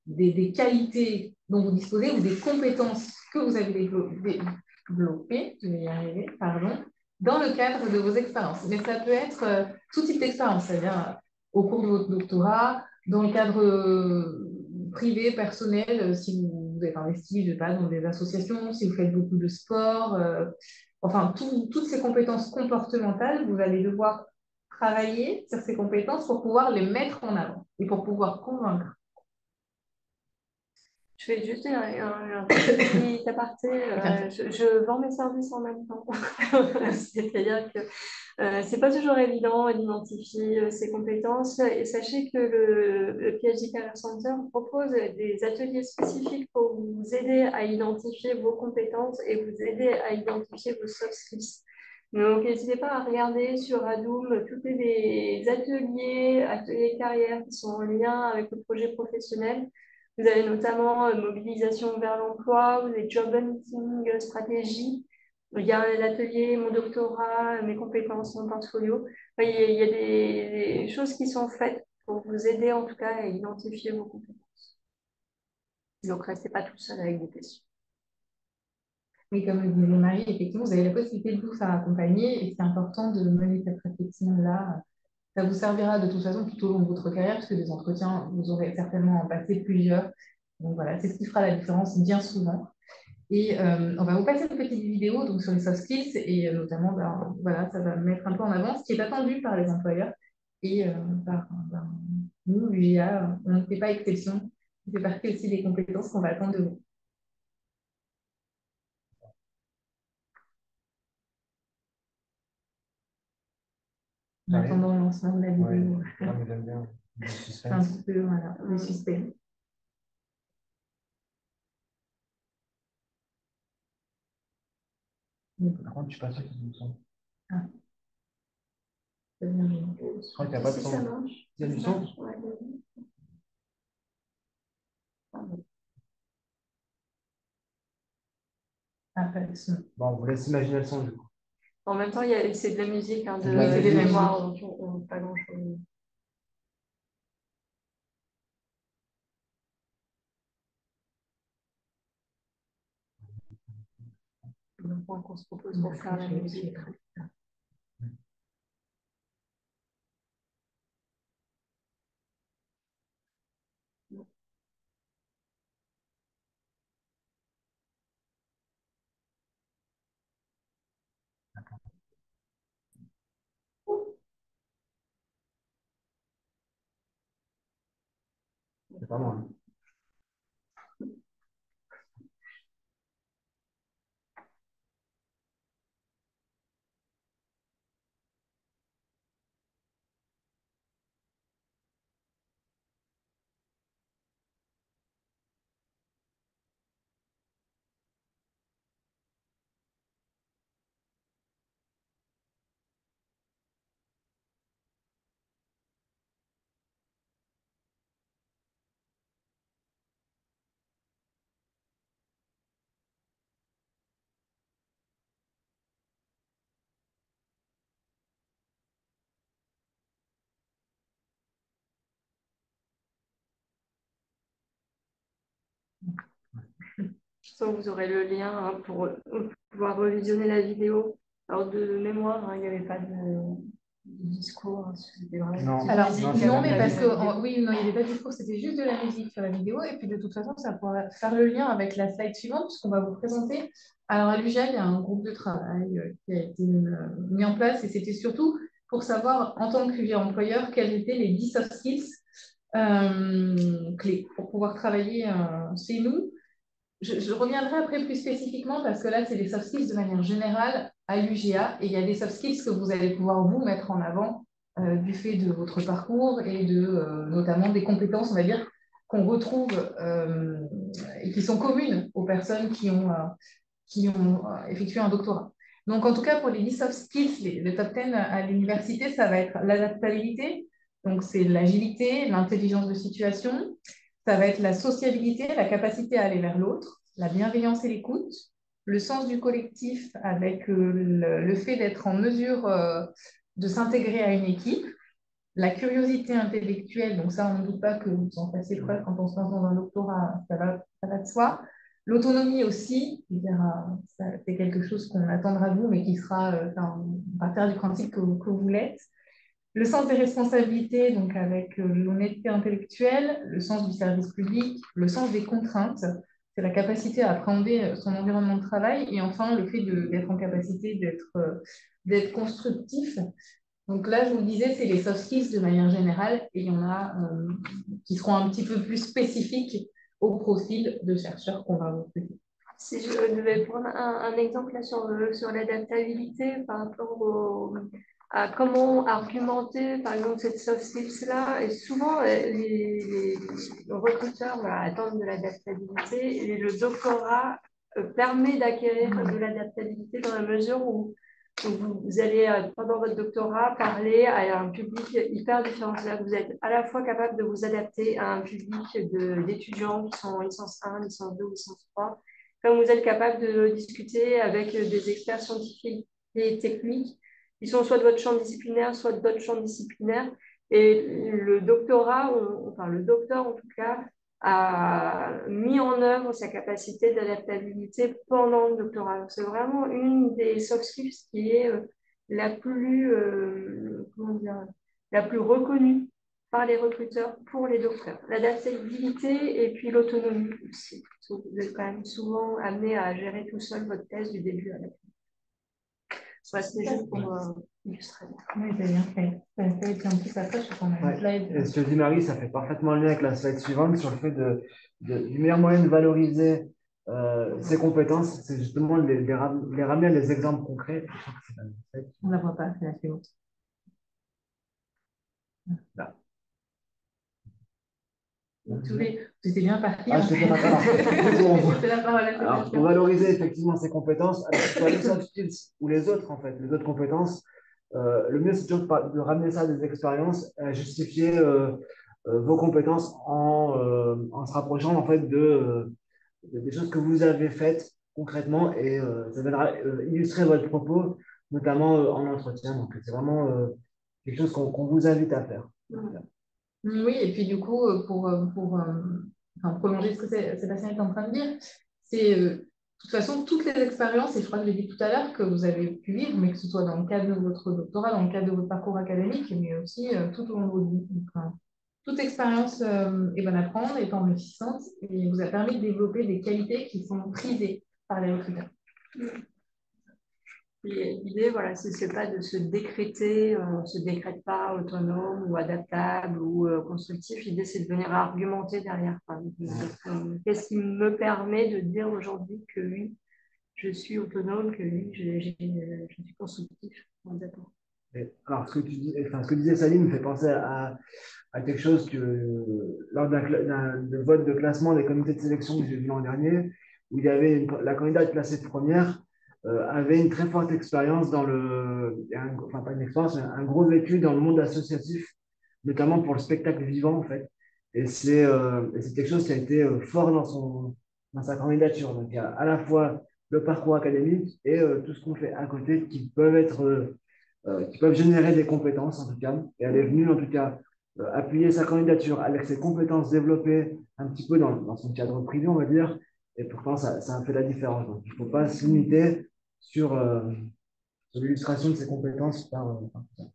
des qualités dont vous disposez ou des compétences que vous avez développées, je vais y arriver, pardon, dans le cadre de vos expériences. Mais ça peut être tout type d'expérience, c'est-à-dire au cours de votre doctorat, dans le cadre privé, personnel, si vous êtes investi, je sais pas, dans des associations, si vous faites beaucoup de sport, enfin, toutes ces compétences comportementales, vous allez devoir travailler sur ces compétences pour pouvoir les mettre en avant et pour pouvoir convaincre. Je fais juste un petit aparté. Je vends mes services en même temps. C'est-à-dire que c'est pas toujours évident d'identifier ces compétences. Et sachez que le PhD Career Center propose des ateliers spécifiques pour vous aider à identifier vos compétences et vous aider à identifier vos soft skills. Donc, n'hésitez pas à regarder sur Adoom tous les ateliers carrière qui sont en lien avec le projet professionnel. Vous avez notamment mobilisation vers l'emploi, vous avez job hunting, stratégie. Il y a l'atelier, mon doctorat, mes compétences, mon portfolio. Enfin, il y a des choses qui sont faites pour vous aider en tout cas à identifier vos compétences. Donc, restez pas tout seul avec des questions. Oui, comme le disait Marie, effectivement, vous avez la possibilité de vous faire accompagner et c'est important de mener cette réflexion-là. Ça vous servira de toute façon tout au long de votre carrière, parce que des entretiens, vous aurez certainement en passé plusieurs. Donc voilà, c'est ce qui fera la différence bien souvent. Et on va vous passer une petite vidéo donc, sur les soft skills et notamment, ben, voilà, ça va mettre un peu en avant ce qui est attendu par les employeurs et par nous, l'UGA, on ne fait pas exception. Ça fait partie aussi des compétences qu'on va attendre de vous. En attendant le lancement de la vidéo. Ouais. Non, mais j'aime bien le C'est un suspense. petit peu voilà, le suspense. Par contre, je suis pas sûr qu'il y ait du son. Ah. C'est bien. Je crois qu'il n'y a pas de Si son. ça marche. Il y a du son? Ouais. Ah. pas le son. Bon, on vous laisse imaginer le son du coup. En même temps, c'est de la musique, hein, de musique. mémoire, donc on n'a pas grand-chose. Le point qu'on se propose pour faire la musique. C'est pas moi. Soit vous aurez le lien pour pouvoir revisionner la vidéo. Alors de mémoire, il n'y avait pas de discours. C'était vraiment Alors, musique, non, mais parce que, vidéo. oui, non, il n'y avait pas de discours, c'était juste de la musique sur la vidéo. Et puis, de toute façon, ça pourra faire le lien avec la slide suivante, puisqu'on va vous présenter. Alors, à l'UJA, il y a un groupe de travail qui a été mis en place, et c'était surtout pour savoir, en tant que employeur, quels étaient les 10 soft skills clés pour pouvoir travailler chez nous. Je reviendrai après plus spécifiquement parce que là, c'est les soft skills de manière générale à l'UGA et il y a des soft skills que vous allez pouvoir vous mettre en avant du fait de votre parcours et de notamment des compétences, on va dire, qu'on retrouve et qui sont communes aux personnes qui ont effectué un doctorat. Donc, en tout cas, pour les 10 soft skills, le top 10 à l'université, ça va être l'adaptabilité, donc c'est l'agilité, l'intelligence de situation, ça va être la sociabilité, la capacité à aller vers l'autre, la bienveillance et l'écoute, le sens du collectif avec le fait d'être en mesure de s'intégrer à une équipe, la curiosité intellectuelle, donc ça, on ne doute pas que vous en fassiez preuve quand on se lance dans un doctorat, ça va de soi. L'autonomie aussi, c'est quelque chose qu'on attendra de vous, mais qui sera, on va partir du principe que vous l'êtes. Le sens des responsabilités, donc avec l'honnêteté intellectuelle, le sens du service public, le sens des contraintes, c'est la capacité à appréhender son environnement de travail et enfin le fait d'être en capacité d'être constructif. Donc là, je vous le disais, c'est les soft skills de manière générale et il y en a qui seront un petit peu plus spécifiques au profil de chercheurs qu'on va recruter. Si je devais prendre un exemple là sur l'adaptabilité par rapport à comment argumenter, par exemple, cette soft skills-là, et souvent, les recruteurs attendent de l'adaptabilité et le doctorat permet d'acquérir de l'adaptabilité dans la mesure où vous allez, pendant votre doctorat, parler à un public hyper différent. C'est-à-dire que vous êtes à la fois capable de vous adapter à un public d'étudiants qui sont en licence 1, licence 2 ou licence 3, comme vous êtes capable de discuter avec des experts scientifiques et techniques qui sont soit de votre champ disciplinaire, soit de d'autres champs disciplinaires. Et le doctorat, enfin le docteur en tout cas, a mis en œuvre sa capacité d'adaptabilité pendant le doctorat. C'est vraiment une des soft skills qui est la plus, comment dire, la plus reconnue par les recruteurs pour les docteurs. L'adaptabilité et puis l'autonomie aussi. Vous êtes quand même souvent amené à gérer tout seul votre thèse du début à la fin. Ouais, c'était juste pour illustrer. Oui, c'est bien fait. Ça fait, et puis en plus, après, je prends une slide. Et ce que dit Marie, ça fait parfaitement lien avec la slide suivante sur le fait du meilleur moyen de valoriser ses compétences, c'est justement les ramener à des exemples concrets. On ne la voit pas, c'est la suivante. Là. C'était bien parti. Ah, je Alors, pour valoriser effectivement ses compétences, alors que ce soit les soft skills ou les autres, en fait, les autres compétences, le mieux, c'est toujours de ramener ça à des expériences, à justifier vos compétences en se rapprochant, en fait, des choses que vous avez faites concrètement et ça viendra illustrer votre propos, notamment en entretien. Donc, c'est vraiment quelque chose qu'on vous invite à faire. Oui, et puis du coup, enfin, prolonger ce que Sébastien est en train de dire, c'est de toute façon toutes les expériences, et je crois que je l'ai dit tout à l'heure, que vous avez pu vivre, mais que ce soit dans le cadre de votre doctorat, dans le cadre de votre parcours académique, mais aussi tout au long de votre vie. Donc, toute expérience est bonne à prendre, est enrichissante, et vous a permis de développer des qualités qui sont prisées par les recruteurs. L'idée, voilà, ce n'est pas de se décréter, on ne se décrète pas autonome ou adaptable ou constructif. L'idée, c'est de venir argumenter derrière. Qu'est-ce qui me permet de dire aujourd'hui que oui, je suis autonome, que oui, je suis constructif. Alors, ce que disait Salim me fait penser à quelque chose que lors de vote de classement des comités de sélection que j'ai vu l'an dernier, où il y avait la candidate classée de première avait une très forte expérience enfin pas une expérience, mais un gros vécu dans le monde associatif, notamment pour le spectacle vivant en fait. Et c'est quelque chose qui a été fort dans sa candidature. Donc il y a à la fois le parcours académique et tout ce qu'on fait à côté qui peuvent générer des compétences en tout cas. Et elle est venue en tout cas appuyer sa candidature avec ses compétences développées un petit peu dans son cadre privé, on va dire. Et pourtant, ça a fait la différence. Donc, il ne faut pas se limiter sur l'illustration de ses compétences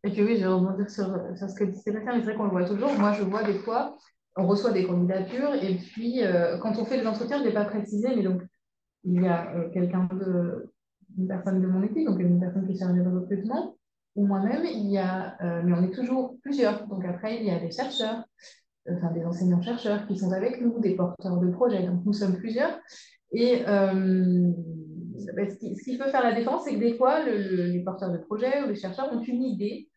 Et puis oui, je vais rebondir sur ce que dit Sébastien, mais c'est vrai qu'on le voit toujours. Moi, je vois des fois, on reçoit des candidatures, et puis quand on fait les entretiens, je ne l'ai pas précisé, mais donc il y a une personne de mon équipe, donc une personne qui est chargée de recrutement, ou moi-même, mais on est toujours plusieurs. Donc après, il y a des chercheurs, enfin des enseignants-chercheurs qui sont avec nous, des porteurs de projets. Donc nous sommes plusieurs. Et ce qui peut faire la différence, c'est que des fois, les porteurs de projets ou les chercheurs ont une idée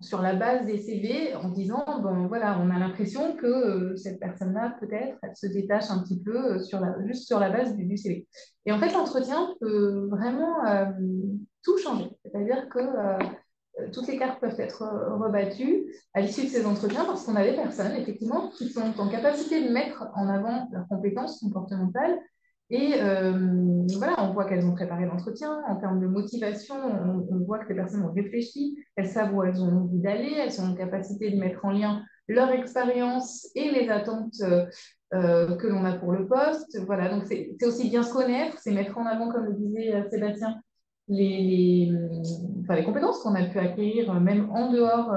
sur la base des CV en disant, bon voilà, on a l'impression que cette personne-là, peut-être, elle se détache un petit peu juste sur la base du CV. Et en fait, l'entretien peut vraiment tout changer. C'est-à-dire que toutes les cartes peuvent être rebattues à l'issue de ces entretiens parce qu'on a des personnes, effectivement, qui sont en capacité de mettre en avant leurs compétences comportementales. Et voilà, on voit qu'elles ont préparé l'entretien. En termes de motivation, on voit que les personnes ont réfléchi, elles savent où elles ont envie d'aller, elles sont en capacité de mettre en lien leur expérience et les attentes que l'on a pour le poste. Voilà, donc c'est aussi bien se connaître, c'est mettre en avant, comme le disait Sébastien, enfin, les compétences qu'on a pu acquérir même en dehors,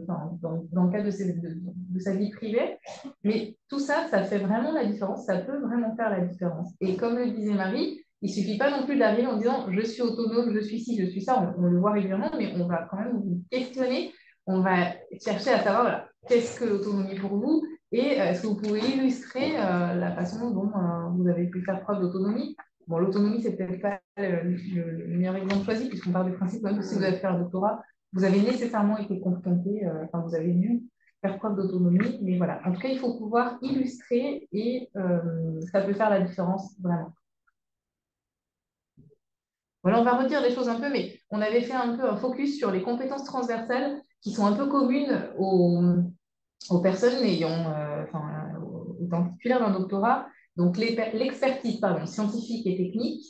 dans le cadre de sa vie privée. Mais tout ça, ça fait vraiment la différence, ça peut vraiment faire la différence. Et comme le disait Marie, il ne suffit pas non plus d'arriver en disant je suis autonome, je suis ci, je suis ça, on le voit régulièrement, mais on va quand même vous questionner, on va chercher à savoir voilà, qu'est-ce que l'autonomie pour vous et est-ce que vous pouvez illustrer la façon dont vous avez pu faire preuve d'autonomie. Bon, l'autonomie, c'est peut-être pas le meilleur exemple choisi, puisqu'on part du principe même que si vous avez fait un doctorat, vous avez nécessairement été confronté, enfin, vous avez dû faire preuve d'autonomie, mais voilà. En tout cas, il faut pouvoir illustrer et ça peut faire la différence vraiment. Voilà, on va redire des choses un peu, mais on avait fait un peu un focus sur les compétences transversales qui sont un peu communes aux personnes étant titulaires d'un doctorat. Donc, l'expertise scientifique et technique,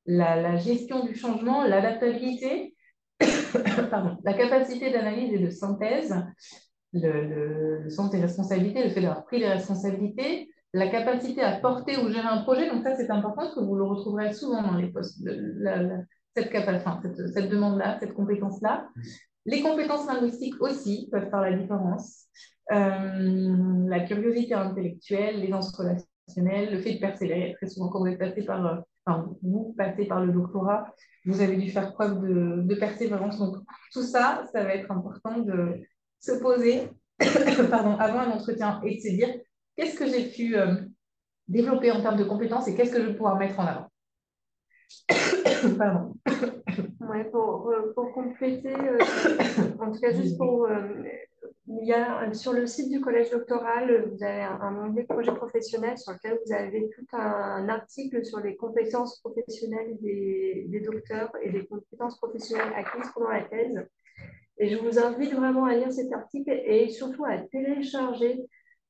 la gestion du changement, l'adaptabilité, la capacité d'analyse et de synthèse, le sens des responsabilités, le fait d'avoir pris des responsabilités, la capacité à porter ou gérer un projet. Donc ça, c'est important parce que vous le retrouverez souvent dans les postes, cette demande-là, cette compétence-là. Les compétences linguistiques aussi peuvent faire la différence. La curiosité intellectuelle, l'aisance relationnelle, le fait de persévérer. Très souvent, quand vous êtes passé vous passez par le doctorat, vous avez dû faire preuve de persévérance. Donc, tout ça, ça va être important de se poser avant un entretien et de se dire qu'est-ce que j'ai pu développer en termes de compétences et qu'est-ce que je vais pouvoir mettre en avant. Pardon. Ouais, pour compléter, en tout cas juste pour... il y a, sur le site du collège doctoral, vous avez un onglet projet professionnel sur lequel vous avez tout un article sur les compétences professionnelles des docteurs et les compétences professionnelles acquises pendant la thèse. Et je vous invite vraiment à lire cet article et surtout à télécharger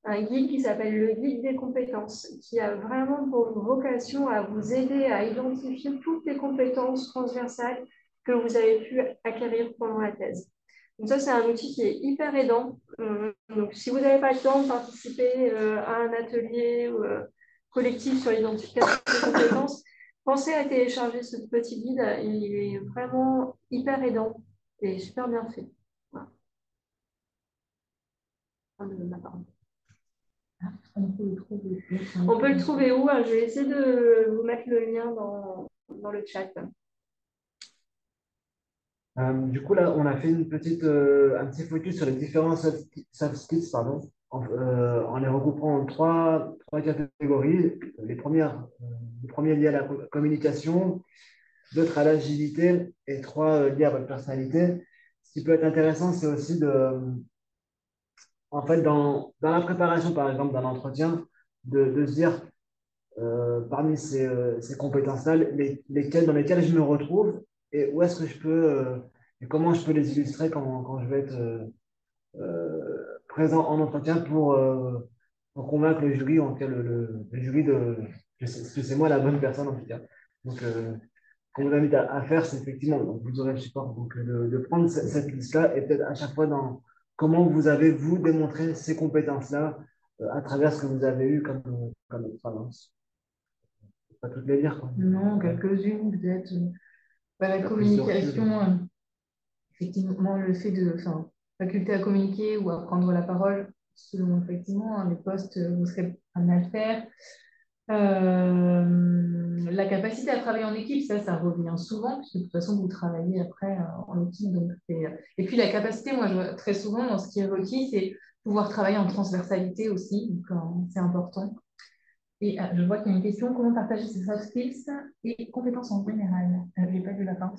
un guide qui s'appelle le guide des compétences, qui a vraiment pour vocation à vous aider à identifier toutes les compétences transversales que vous avez pu acquérir pendant la thèse. Donc ça, c'est un outil qui est hyper aidant. Donc si vous n'avez pas le temps de participer à un atelier collectif sur l'identification des compétences, pensez à télécharger ce petit guide. Il est vraiment hyper aidant et super bien fait. Voilà. On peut le trouver. On peut le trouver où? Je vais essayer de vous mettre le lien dans le chat. Du coup, là, on a fait un petit focus sur les différents soft skills, pardon, en les regroupant en trois catégories. Les premiers liés à la communication, d'autres à l'agilité et trois liés à votre personnalité. Ce qui peut être intéressant, c'est aussi en fait, dans la préparation, par exemple, d'un entretien, de se dire, parmi ces compétences-là, dans lesquelles je me retrouve et où est-ce que et comment je peux les illustrer quand je vais être présent en entretien pour convaincre le jury, en tout cas le jury que c'est moi la bonne personne en tout cas. Donc, ce qu'on vous invite à faire, c'est effectivement, donc vous aurez le support, donc de prendre cette liste-là et peut-être à chaque fois dans comment vous avez, vous, démontré ces compétences-là à travers ce que vous avez eu comme expérience. Pas toutes les lire, quoi. Non, quelques-unes peut-être. La communication, effectivement, le fait enfin, faculté à communiquer ou à prendre la parole, selon effectivement les postes, vous serez amené à le faire. La capacité à travailler en équipe, ça revient souvent, puisque de toute façon, vous travaillez après en équipe. Donc et puis la capacité, moi, je vois très souvent, dans ce qui est requis, c'est pouvoir travailler en transversalité aussi. Donc, c'est important. Et je vois qu'il y a une question, comment partager ses soft skills et compétences en général? Je n'ai pas vu la fin.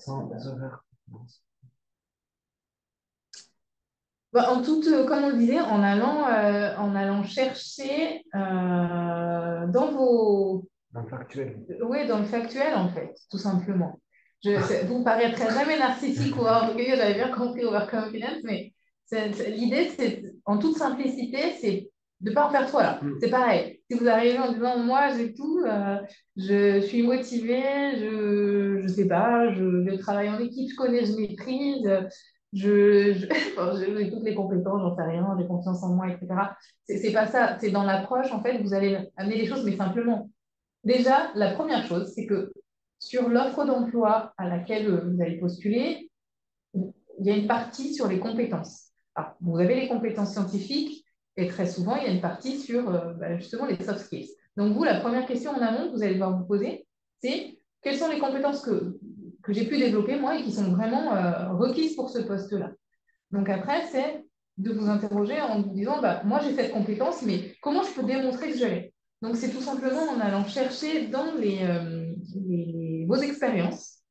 Comme on le disait, en allant chercher dans vos... Dans le factuel. Oui, dans le factuel, en fait, tout simplement. Vous ne paraîtrez jamais narcissique ou orgueilleux, j'avais bien compris overconfident, mais l'idée, c'est, en toute simplicité, c'est de ne pas en faire trop là. C'est pareil. Si vous arrivez en disant, moi, j'ai tout, je suis motivée, je sais pas, je travaille en équipe, je connais, je maîtrise, enfin, j'ai toutes les compétences, j'en sais rien, j'ai confiance en moi, etc. C'est pas ça. C'est dans l'approche, en fait, vous allez amener les choses, mais simplement. Déjà, la première chose, c'est que sur l'offre d'emploi à laquelle vous allez postuler, il y a une partie sur les compétences. Alors, vous avez les compétences scientifiques et très souvent, il y a une partie sur justement les soft skills. Donc, vous, la première question en amont que vous allez devoir vous poser, c'est quelles sont les compétences que j'ai pu développer moi et qui sont vraiment requises pour ce poste-là. Donc, après, c'est de vous interroger en vous disant, moi, j'ai cette compétence, mais comment je peux démontrer que je l'ai? Donc, c'est tout simplement en allant chercher dans vos expériences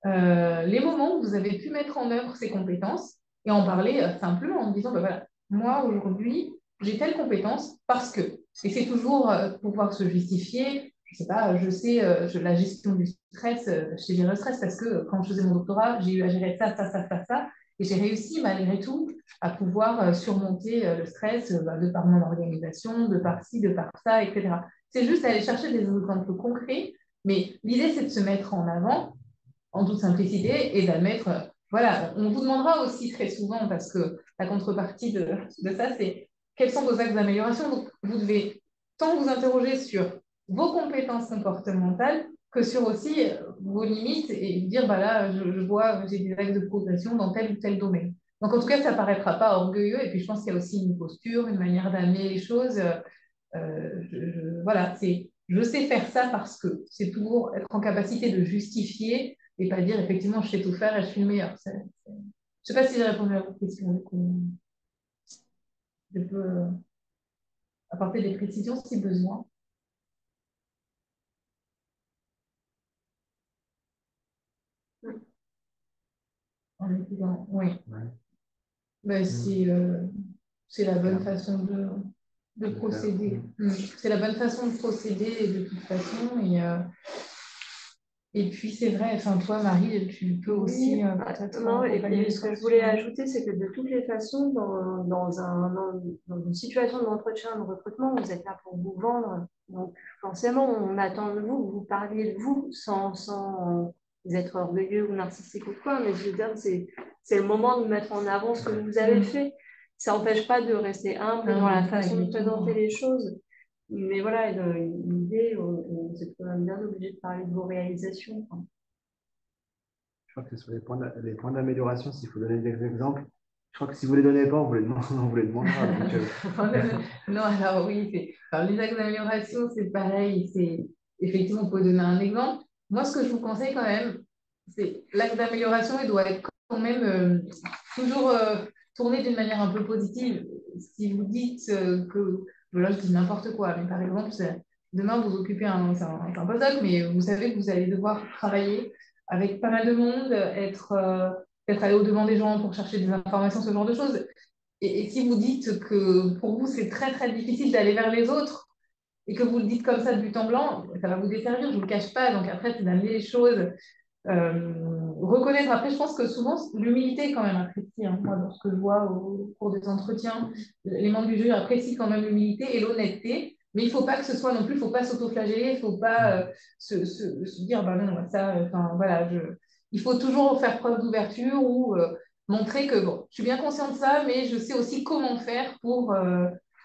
les moments où vous avez pu mettre en œuvre ces compétences et en parler simplement en disant, voilà, moi aujourd'hui, j'ai telle compétence parce que. Et c'est toujours pouvoir se justifier. Je sais pas, je sais, la gestion du stress, je sais gérer le stress parce que quand je faisais mon doctorat, j'ai eu à gérer ça, ça, ça, ça, ça. Et j'ai réussi malgré tout à pouvoir surmonter le stress de par mon organisation, de par ci, de par ça, etc. C'est juste aller chercher des exemples concrets, mais l'idée, c'est de se mettre en avant en toute simplicité et d'admettre, voilà, on vous demandera aussi très souvent, parce que la contrepartie de ça, c'est quels sont vos axes d'amélioration. Donc, vous devez tant vous interroger sur vos compétences comportementales que sur aussi vos limites et dire, là, je vois, j'ai des axes de progression dans tel ou tel domaine. Donc, en tout cas, ça ne paraîtra pas orgueilleux. Et puis, je pense qu'il y a aussi une posture, une manière d'amener les choses. Voilà, je sais faire ça parce que c'est toujours être en capacité de justifier et pas dire effectivement je sais tout faire et je suis le meilleur. Je ne sais pas si j'ai répondu à votre question. Du coup, je peux apporter des précisions si besoin. En évident, oui. Ouais. Ben, c'est la bonne façon de procéder. C'est la bonne façon de procéder de toute façon. Et Et puis, c'est vrai, enfin, toi, Marie, tu peux aussi Oui, peut-être non, et accompagner les puis ce que je gens voulais sur... ajouter, c'est que de toutes les façons, dans une situation d'entretien, de recrutement, vous êtes là pour vous vendre. Donc, forcément, on attend de vous que vous parliez de vous sans être orgueilleux ou narcissique ou quoi. Mais je veux dire, c'est le moment de mettre en avant ce que vous avez fait. Ça n'empêche pas de rester humble dans la façon de présenter les choses. Mais voilà, l'idée, c'est quand même bien obligé de parler de vos réalisations, quoi. Je crois que sur les points d'amélioration, s'il faut donner des exemples, je crois que si vous ne les donnez pas, on vous les demande, on vous les demandera. Donc, Non, alors oui, alors, les axes d'amélioration, c'est pareil. Effectivement, on peut donner un exemple. Moi, ce que je vous conseille quand même, c'est l'axe d'amélioration, il doit être quand même toujours tourné d'une manière un peu positive. Si vous dites que, voilà, je dis n'importe quoi, mais par exemple, demain, vous occupez c'est un postdoc, mais vous savez que vous allez devoir travailler avec pas mal de monde, peut-être aller au-devant des gens pour chercher des informations, ce genre de choses. Et si vous dites que pour vous, c'est très, très difficile d'aller vers les autres et que vous le dites comme ça de but en blanc, ça va vous desservir, je ne vous le cache pas. Donc après, c'est d'amener les choses, reconnaître. Après, je pense que souvent, l'humilité est quand même appréciée. Hein. Moi, dans ce que je vois au cours des entretiens, les membres du jury apprécient quand même l'humilité et l'honnêteté. Mais il ne faut pas que ce soit non plus, il ne faut pas s'auto-flageller, il ne faut pas se dire, bah non, ça, enfin voilà, il faut toujours faire preuve d'ouverture ou montrer que, bon, je suis bien consciente de ça, mais je sais aussi comment faire pour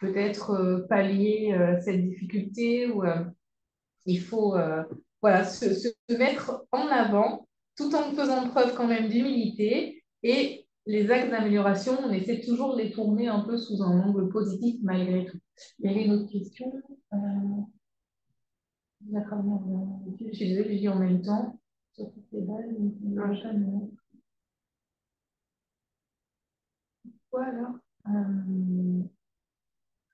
peut-être pallier cette difficulté ou il faut voilà, se mettre en avant tout en faisant preuve quand même d'humilité et les axes d'amélioration, on essaie toujours de les tourner un peu sous un angle positif malgré tout. Il y avait une autre question. D'accord, je suis désolée, je dis en même temps. Sur toutes les balles, quoi alors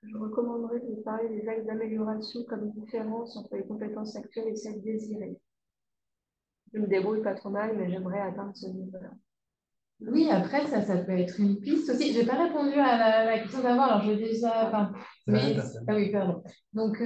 Je recommanderais de parler des axes d'amélioration comme différence entre les compétences actuelles et celles désirées. Je me débrouille pas trop mal, mais j'aimerais atteindre ce niveau-là. Oui, après, ça peut être une piste aussi. Je n'ai pas répondu à la question d'avant, alors j'ai déjà. Enfin, mais, ah oui, pardon. Donc,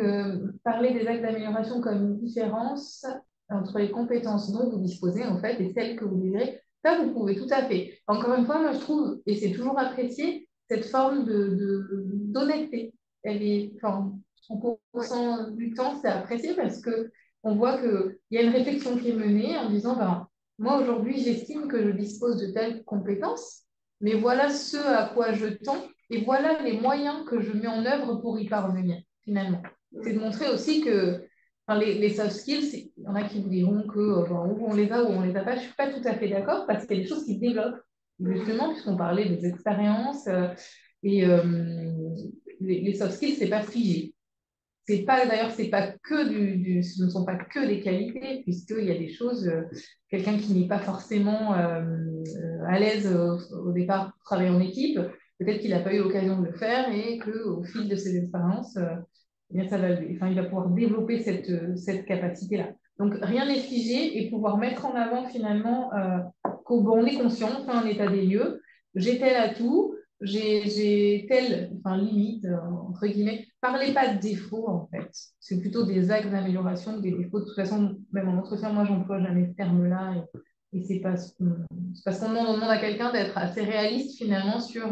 parler des axes d'amélioration comme une différence entre les compétences dont vous disposez, en fait, et celles que vous désirez, ça, vous pouvez tout à fait. Encore une fois, moi, je trouve, et c'est toujours apprécié, cette forme d'honnêteté. Elle est, enfin, 100% du temps, c'est apprécié parce que on voit qu'il y a une réflexion qui est menée en disant, ben, moi, aujourd'hui, j'estime que je dispose de telles compétences, mais voilà ce à quoi je tends et voilà les moyens que je mets en œuvre pour y parvenir, finalement. C'est de montrer aussi que enfin, les soft skills, il y en a qui vous diront que ou on les a ou on les a pas. Je ne suis pas tout à fait d'accord parce qu'il y a des choses qui se développent, justement, puisqu'on parlait des expériences et les soft skills, ce n'est pas figé. C'est pas, d'ailleurs, c'est pas que ce ne sont pas que des qualités, puisqu'il y a des choses, quelqu'un qui n'est pas forcément à l'aise au départ pour travailler en équipe, peut-être qu'il n'a pas eu l'occasion de le faire et qu'au fil de ses expériences, eh bien, enfin, il va pouvoir développer cette capacité-là. Donc, rien n'est figé et pouvoir mettre en avant finalement qu'on est conscient, on fait un état des lieux, j'ai tel atout, j'ai telle enfin, limite, entre guillemets. Parlez pas de défauts, en fait. C'est plutôt des axes d'amélioration que des défauts. De toute façon, même en entretien, moi, j'emploie jamais ce terme-là. Et c'est pas c'est parce qu'on demande à quelqu'un d'être assez réaliste, finalement, sur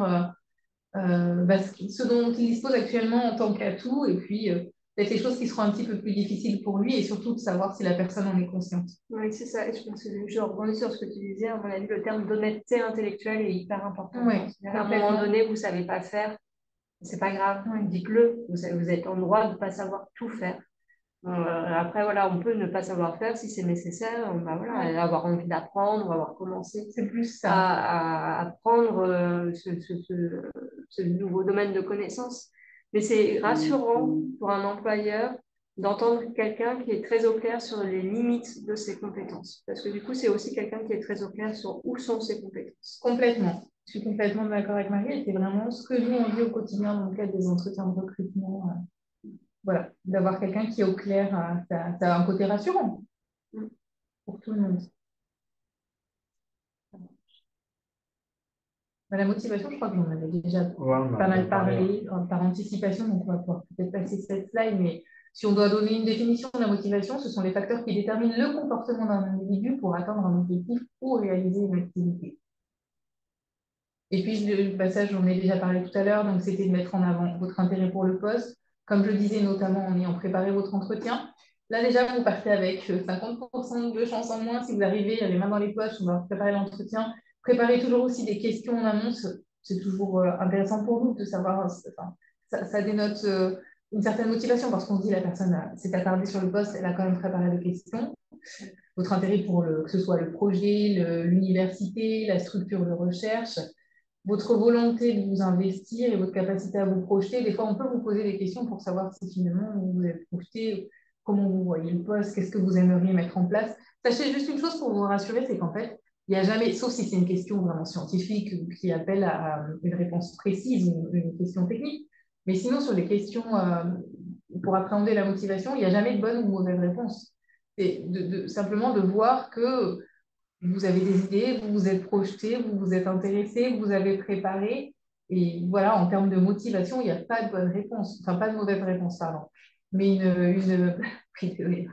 ce dont il dispose actuellement en tant qu'atout. Et puis, peut-être les choses qui seront un petit peu plus difficiles pour lui et surtout de savoir si la personne en est consciente. Oui, c'est ça. Et je pense que je rebondis sur ce que tu disais. À mon avis, le terme d'honnêteté intellectuelle est hyper important. Oui, à un moment donné, vous ne savez pas faire. C'est pas grave. Dites-le. Vous êtes en droit de ne pas savoir tout faire. Après, voilà, on peut ne pas savoir faire si c'est nécessaire. Bah, voilà, avoir envie d'apprendre, avoir commencé C'est plus ça. à apprendre ce nouveau domaine de connaissances. Mais c'est rassurant pour un employeur d'entendre quelqu'un qui est très au clair sur les limites de ses compétences. Parce que du coup, c'est aussi quelqu'un qui est très au clair sur où sont ses compétences. Complètement. Je suis complètement d'accord avec Marie. Et c'est vraiment ce que nous, on vit au quotidien dans le cadre des entretiens de recrutement. Voilà, d'avoir quelqu'un qui est au clair, ça a un côté rassurant pour tout le monde. La motivation, je crois que j'en avais déjà pas mal parlé par anticipation, donc on va pouvoir peut-être passer cette slide, mais Si on doit donner une définition de la motivation, ce sont les facteurs qui déterminent le comportement d'un individu pour atteindre un objectif ou réaliser une activité. Et puis, le passage, j'en ai déjà parlé tout à l'heure, donc c'était de mettre en avant votre intérêt pour le poste, comme je le disais notamment en ayant préparé votre entretien. Là, déjà, vous partez avec 50% de chance en moins si vous arrivez les mains dans les poches, on va préparer l'entretien. Préparez toujours aussi des questions en amont, c'est toujours intéressant pour nous de savoir, enfin, ça dénote une certaine motivation parce qu'on se dit la personne s'est attardée sur le poste, elle a quand même préparé des questions. Votre intérêt pour que ce soit le projet, l'université, la structure de recherche, votre volonté de vous investir et votre capacité à vous projeter. Des fois, on peut vous poser des questions pour savoir si finalement vous vous êtes projeté, comment vous voyez le poste, qu'est-ce que vous aimeriez mettre en place. Sachez juste une chose pour vous rassurer, c'est qu'en fait, il n'y a jamais, sauf si c'est une question vraiment scientifique qui appelle à une réponse précise ou une question technique, mais sinon, sur les questions pour appréhender la motivation, il n'y a jamais de bonne ou mauvaise réponse. C'est simplement de voir que vous avez des idées, vous vous êtes projeté, vous vous êtes intéressé, vous avez préparé. Et voilà, en termes de motivation, il n'y a pas de bonne réponse, enfin pas de mauvaise réponse, pardon. Mais oui, il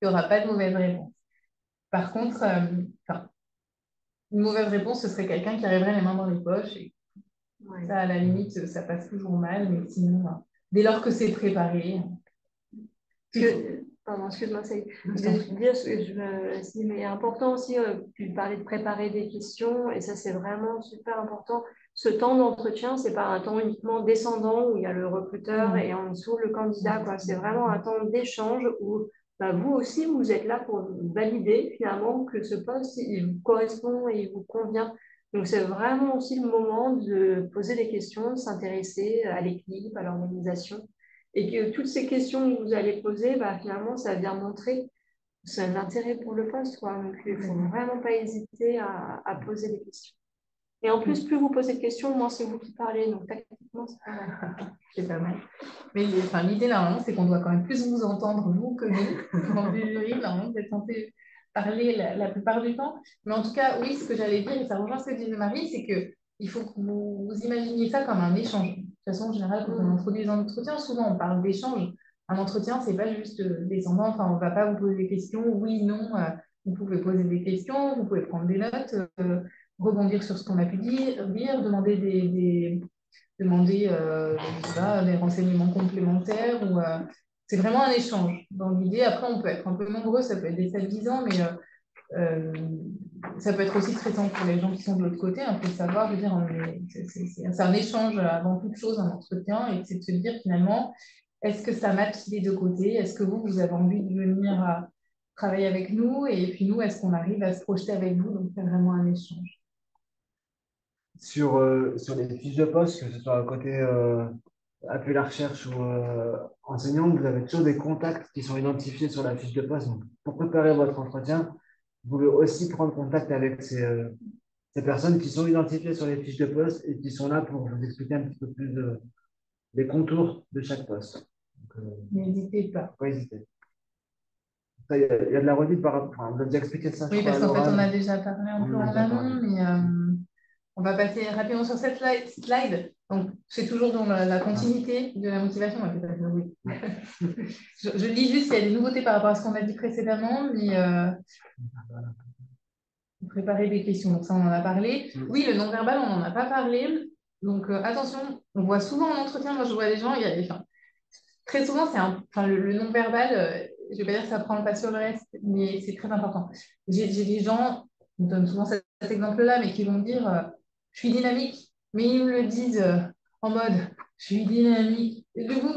n'y aura pas de mauvaise réponse. Par contre, une mauvaise réponse, ce serait quelqu'un qui arriverait les mains dans les poches. Et ça, à la limite, ça passe toujours mal, mais sinon, dès lors que c'est préparé. Pardon, excuse-moi, c'est de dire ce que mais il est important aussi, tu parlais de préparer des questions, et ça c'est vraiment super important. Ce temps d'entretien, c'est pas un temps uniquement descendant où il y a le recruteur et en dessous le candidat, quoi. C'est vraiment un temps d'échange où bah, vous aussi, vous êtes là pour valider finalement que ce poste, il vous correspond et il vous convient. Donc c'est vraiment aussi le moment de poser des questions, de s'intéresser à l'équipe, à l'organisation. Et que toutes ces questions que vous allez poser, bah, finalement, ça vient montrer un intérêt pour le poste, quoi. Donc, il ne faut vraiment pas hésiter à poser des questions. Et en plus, plus vous posez de questions, moins c'est vous qui parlez. Donc, tactiquement, c'est pas mal. C'est pas mal. Mais enfin, l'idée, normalement, c'est qu'on doit quand même plus vous entendre, vous, que nous, dans le jury. Normalement, vous êtes censé parler la plupart du temps. Mais en tout cas, oui, ce que j'allais dire, et ça rejoint ce que disait Marie, c'est qu'il faut que vous imaginiez ça comme un échange. De toute façon, en général, quand on introduit les entretiens, souvent, on parle d'échange. Un entretien, c'est pas juste descendant. Enfin, on ne va pas vous poser des questions. Oui, non. Vous pouvez poser des questions, vous pouvez prendre des notes, rebondir sur ce qu'on a pu dire, demander je sais pas, des renseignements complémentaires. C'est vraiment un échange. Dans l'idée, après, on peut être un peu nombreux, ça peut être déstabilisant, mais ça peut être aussi stressant pour les gens qui sont de l'autre côté. Il faut savoir, je veux dire, c'est un échange avant toute chose, un entretien, et c'est de se dire finalement, est-ce que ça match des deux côtés? Est-ce que vous avez envie de venir travailler avec nous? Et puis nous, est-ce qu'on arrive à se projeter avec vous? Donc, c'est vraiment un échange. Sur les fiches de poste, que ce soit côté appui à la recherche ou enseignant, vous avez toujours des contacts qui sont identifiés sur la fiche de poste. Donc, pour préparer votre entretien, vous pouvez aussi prendre contact avec ces personnes qui sont identifiées sur les fiches de poste et qui sont là pour vous expliquer un petit peu plus des contours de chaque poste. N'hésitez pas. Pas hésiter. Il y a de la redite par rapport. Enfin, vous avez déjà expliqué ça. Oui, parce qu'en fait, on a déjà parlé un peu en amont, mais on va passer rapidement sur cette slide. Donc, c'est toujours dans la continuité de la motivation. Oui. Je lis juste s'il y a des nouveautés par rapport à ce qu'on a dit précédemment, mais préparer des questions. Donc, ça, on en a parlé. Oui, le non-verbal, on n'en a pas parlé. Donc, attention, on voit souvent en entretien, moi, je vois des gens, très souvent, c'est le non-verbal, je ne vais pas dire que ça prend le pas sur le reste, mais c'est très important. J'ai des gens, on donne souvent cet exemple-là, mais qui vont dire je suis dynamique, mais ils me le disent en mode je suis dynamique. Et du coup,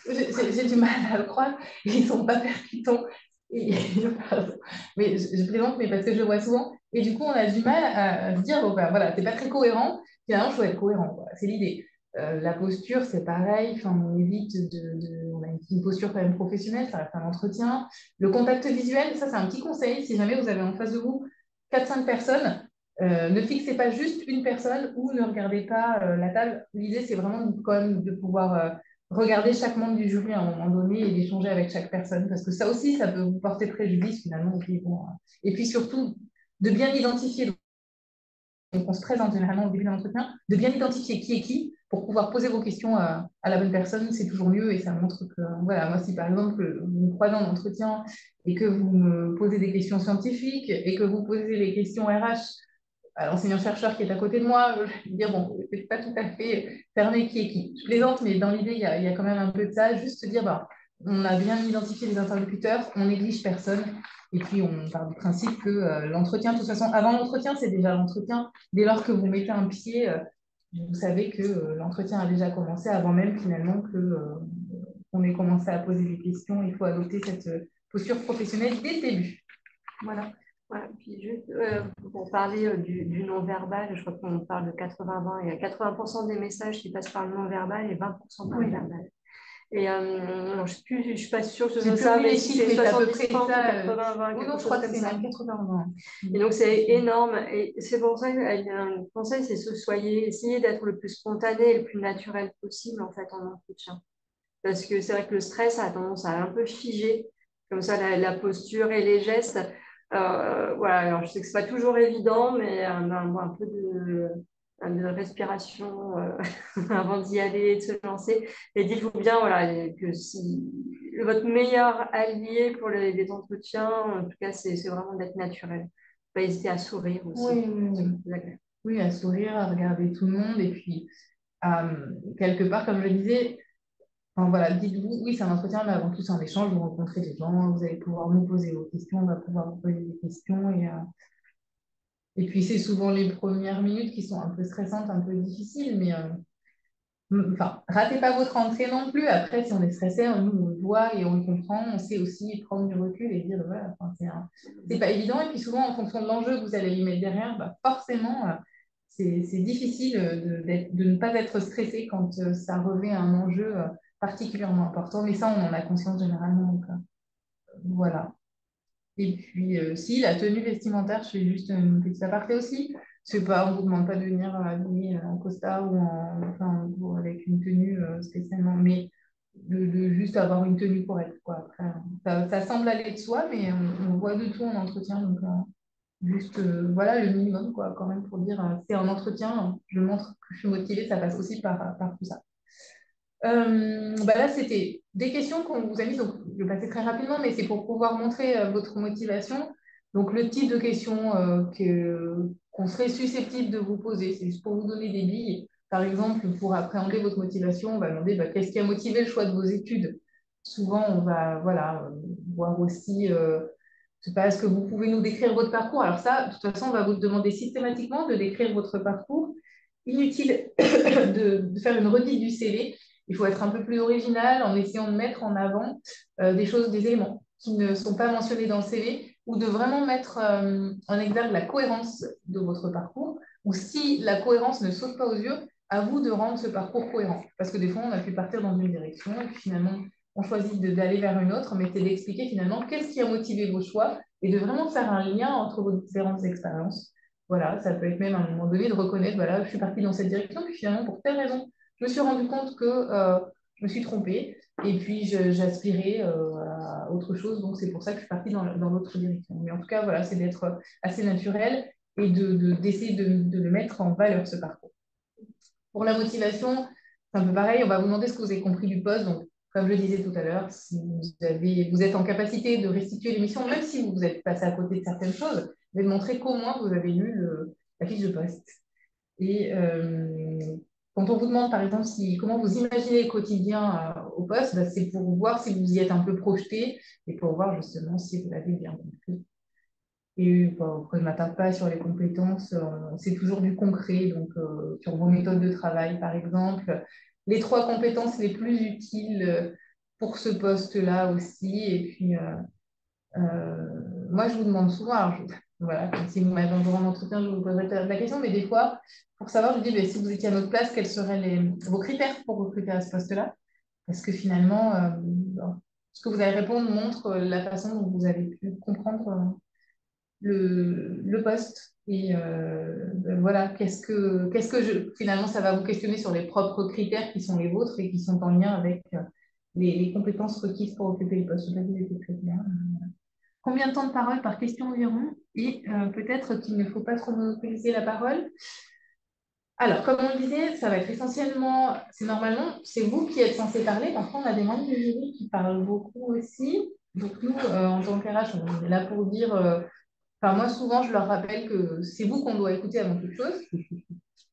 j'ai du mal à le croire, ils ne sont pas percutants. Pardon. Mais je plaisante, mais parce que je le vois souvent. Et du coup, on a du mal à se dire bon, ben, voilà, t'es pas très cohérent, finalement, il faut être cohérent. C'est l'idée. La posture, c'est pareil. Enfin, on évite on a une posture quand même professionnelle, ça reste un entretien. Le contact visuel, ça, c'est un petit conseil. Si jamais vous avez en face de vous 4-5 personnes, ne fixez pas juste une personne ou ne regardez pas la table. L'idée, c'est vraiment quand même de pouvoir regarder chaque membre du jury à un moment donné et d'échanger avec chaque personne. Parce que ça aussi, ça peut vous porter préjudice finalement. Et puis surtout, de bien identifier. Donc, on se présente généralement au début de l'entretien, de bien identifier qui est qui pour pouvoir poser vos questions à la bonne personne, c'est toujours mieux et ça montre que, voilà, moi, si par exemple, vous me croisez en entretien et que vous me posez des questions scientifiques et que vous posez les questions RH à l'enseignant-chercheur qui est à côté de moi, je vais dire, bon, c'est pas tout à fait fermé qui est qui. Je plaisante, mais dans l'idée, il y a quand même un peu de ça, juste se dire, bah, on a bien identifié les interlocuteurs, on néglige personne, et puis on part du principe que l'entretien, de toute façon, avant l'entretien, c'est déjà l'entretien. Dès lors que vous mettez un pied, vous savez que l'entretien a déjà commencé avant même finalement que on ait commencé à poser des questions. Il faut adopter cette posture professionnelle dès le début. Voilà. Ouais, puis juste pour parler du non-verbal, je crois qu'on parle de 80-20. Il y a 80% des messages qui passent par le non-verbal et 20% par le verbal. Et alors, je ne suis pas sûre que ce soit ça, mais si c'est 70-30 ou 80-20, quelque chose comme ça. 80-20. Et donc, c'est énorme. Et c'est pour ça qu'un conseil, c'est essayer d'être le plus spontané et le plus naturel possible, en fait, en entretien. Parce que c'est vrai que le stress a tendance à un peu figer, comme ça, la posture et les gestes. Voilà, alors je sais que ce n'est pas toujours évident, mais un peu de respiration avant d'y aller et de se lancer. Et dites-vous bien voilà, que si votre meilleur allié pour les entretiens, en tout cas, c'est vraiment d'être naturel. Pas hésiter à sourire aussi. Oui, à sourire, à regarder tout le monde. Et puis, quelque part, comme je le disais, enfin, voilà, dites-vous, oui, c'est un entretien, mais avant tout, c'est un échange. Vous rencontrez des gens, vous allez pouvoir nous poser vos questions, on va pouvoir vous poser des questions. Et puis, c'est souvent les premières minutes qui sont un peu stressantes, un peu difficiles, mais enfin, ratez pas votre entrée non plus. Après, si on est stressé, nous, on le voit et on le comprend. On sait aussi prendre du recul et dire, voilà, enfin, c'est pas évident. Et puis, souvent, en fonction de l'enjeu que vous allez y mettre derrière, bah, forcément, c'est difficile de ne pas être stressé quand ça revêt un enjeu particulièrement important. Mais ça, on en a conscience généralement. Donc, voilà. Et puis, si la tenue vestimentaire, je fais juste une petite aparté aussi. C'est pas, on ne vous demande pas de venir habillé en costard ou avec une tenue spécialement, mais de juste avoir une tenue correcte, quoi. Après, ça semble aller de soi, mais on voit de tout en entretien. Donc, juste, voilà, le minimum, quoi, quand même, pour dire, c'est un entretien, je montre que je suis motivée, ça passe aussi par tout ça. Bah là, c'était des questions qu'on vous a mises, donc je vais passer très rapidement, mais c'est pour pouvoir montrer votre motivation. Donc, le type de questions qu'on serait susceptible de vous poser, c'est juste pour vous donner des billes. Par exemple, pour appréhender votre motivation, on va demander bah, qu'est-ce qui a motivé le choix de vos études. Souvent, on va voilà, voir aussi, je sais pas, est-ce que vous pouvez nous décrire votre parcours? Alors ça, de toute façon, on va vous demander systématiquement de décrire votre parcours. Inutile de faire une redite du CV. Il faut être un peu plus original en essayant de mettre en avant des choses, des éléments qui ne sont pas mentionnés dans le CV ou de vraiment mettre en exergue la cohérence de votre parcours. Ou si la cohérence ne saute pas aux yeux, à vous de rendre ce parcours cohérent. Parce que des fois, on a pu partir dans une direction et puis finalement, on choisit d'aller vers une autre, mais c'est d'expliquer finalement qu'est-ce qui a motivé vos choix et de vraiment faire un lien entre vos différentes expériences. Voilà, ça peut être même à un moment donné de reconnaître, voilà, je suis partie dans cette direction, puis finalement, pour telle raison, je me suis rendu compte que je me suis trompée et puis j'aspirais à autre chose. Donc, c'est pour ça que je suis partie dans l'autre direction. Mais en tout cas, voilà, c'est d'être assez naturel et d'essayer de le mettre en valeur, ce parcours. Pour la motivation, c'est un peu pareil. On va vous demander ce que vous avez compris du poste. Donc, comme je le disais tout à l'heure, si vous êtes en capacité de restituer l'émission, même si vous êtes passé à côté de certaines choses, vous allez montrer qu'au moins vous avez lu la fiche de poste. Et quand on vous demande, par exemple, comment vous imaginez le quotidien au poste, bah, c'est pour voir si vous y êtes un peu projeté et pour voir justement si vous l'avez bien compris. Et bon, après, je ne m'attarde pas sur les compétences, c'est toujours du concret, donc sur vos méthodes de travail, par exemple. Les 3 compétences les plus utiles pour ce poste-là aussi. Et puis, moi, je vous demande souvent, alors, voilà, comme si vous m'avez en entretien, je vous poserai la question, mais des fois, pour savoir, je dis, ben, si vous étiez à notre place, quels seraient vos critères pour recruter à ce poste-là? Parce que finalement, ce que vous allez répondre montre la façon dont vous avez pu comprendre le poste. Et ben voilà, finalement, ça va vous questionner sur les propres critères qui sont les vôtres et qui sont en lien avec les compétences requises pour occuper les postes. Je sais pas si vous très clair. Combien de temps de parole par question environ? Et peut-être qu'il ne faut pas trop monopoliser la parole. Alors, comme on le disait, ça va être essentiellement, c'est vous qui êtes censé parler. Parfois, on a des membres du jury qui parlent beaucoup aussi. Donc, nous, en tant qu'RH, on est là pour dire, enfin, moi, souvent, je leur rappelle que c'est vous qu'on doit écouter avant toute chose.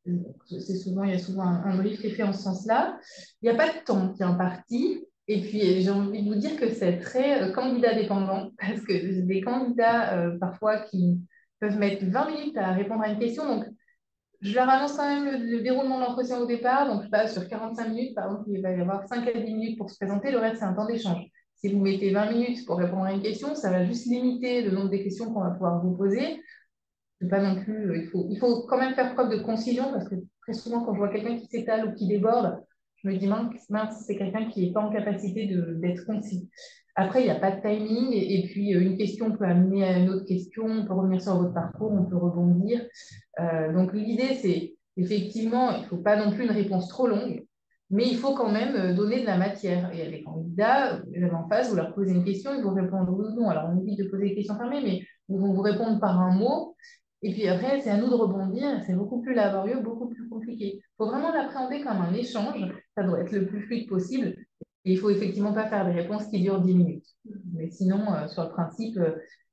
Il y a souvent un brief qui est fait en ce sens-là. Il n'y a pas de temps qui est imparti. Et puis, j'ai envie de vous dire que c'est très candidat dépendant, parce que j'ai des candidats, parfois, qui peuvent mettre 20 minutes à répondre à une question. Donc, je leur annonce quand même le déroulement de l'entretien au départ. Donc, je passe sur 45 minutes. Par exemple, il va y avoir 5 à 10 minutes pour se présenter. Le reste, c'est un temps d'échange. Si vous mettez 20 minutes pour répondre à une question, ça va juste limiter le nombre de questions qu'on va pouvoir vous poser. Pas non plus, il faut quand même faire preuve de concision parce que très souvent, quand je vois quelqu'un qui s'étale ou qui déborde, je me dis, mince, c'est quelqu'un qui n'est pas en capacité d'être concis. Après, il n'y a pas de timing et puis une question peut amener à une autre question, on peut revenir sur votre parcours, on peut rebondir. Donc, l'idée, c'est effectivement, il ne faut pas non plus une réponse trop longue, mais il faut quand même donner de la matière. Et il y a des candidats, vous avez en face, vous leur posez une question, ils vont répondre oui ou non. Alors, on évite de poser des questions fermées, mais ils vont vous répondre par un mot. Et puis après, c'est à nous de rebondir. C'est beaucoup plus laborieux, beaucoup plus compliqué. Il faut vraiment l'appréhender comme un échange. Ça doit être le plus fluide possible. Et il ne faut effectivement pas faire des réponses qui durent 10 minutes. Mais sinon, sur le principe,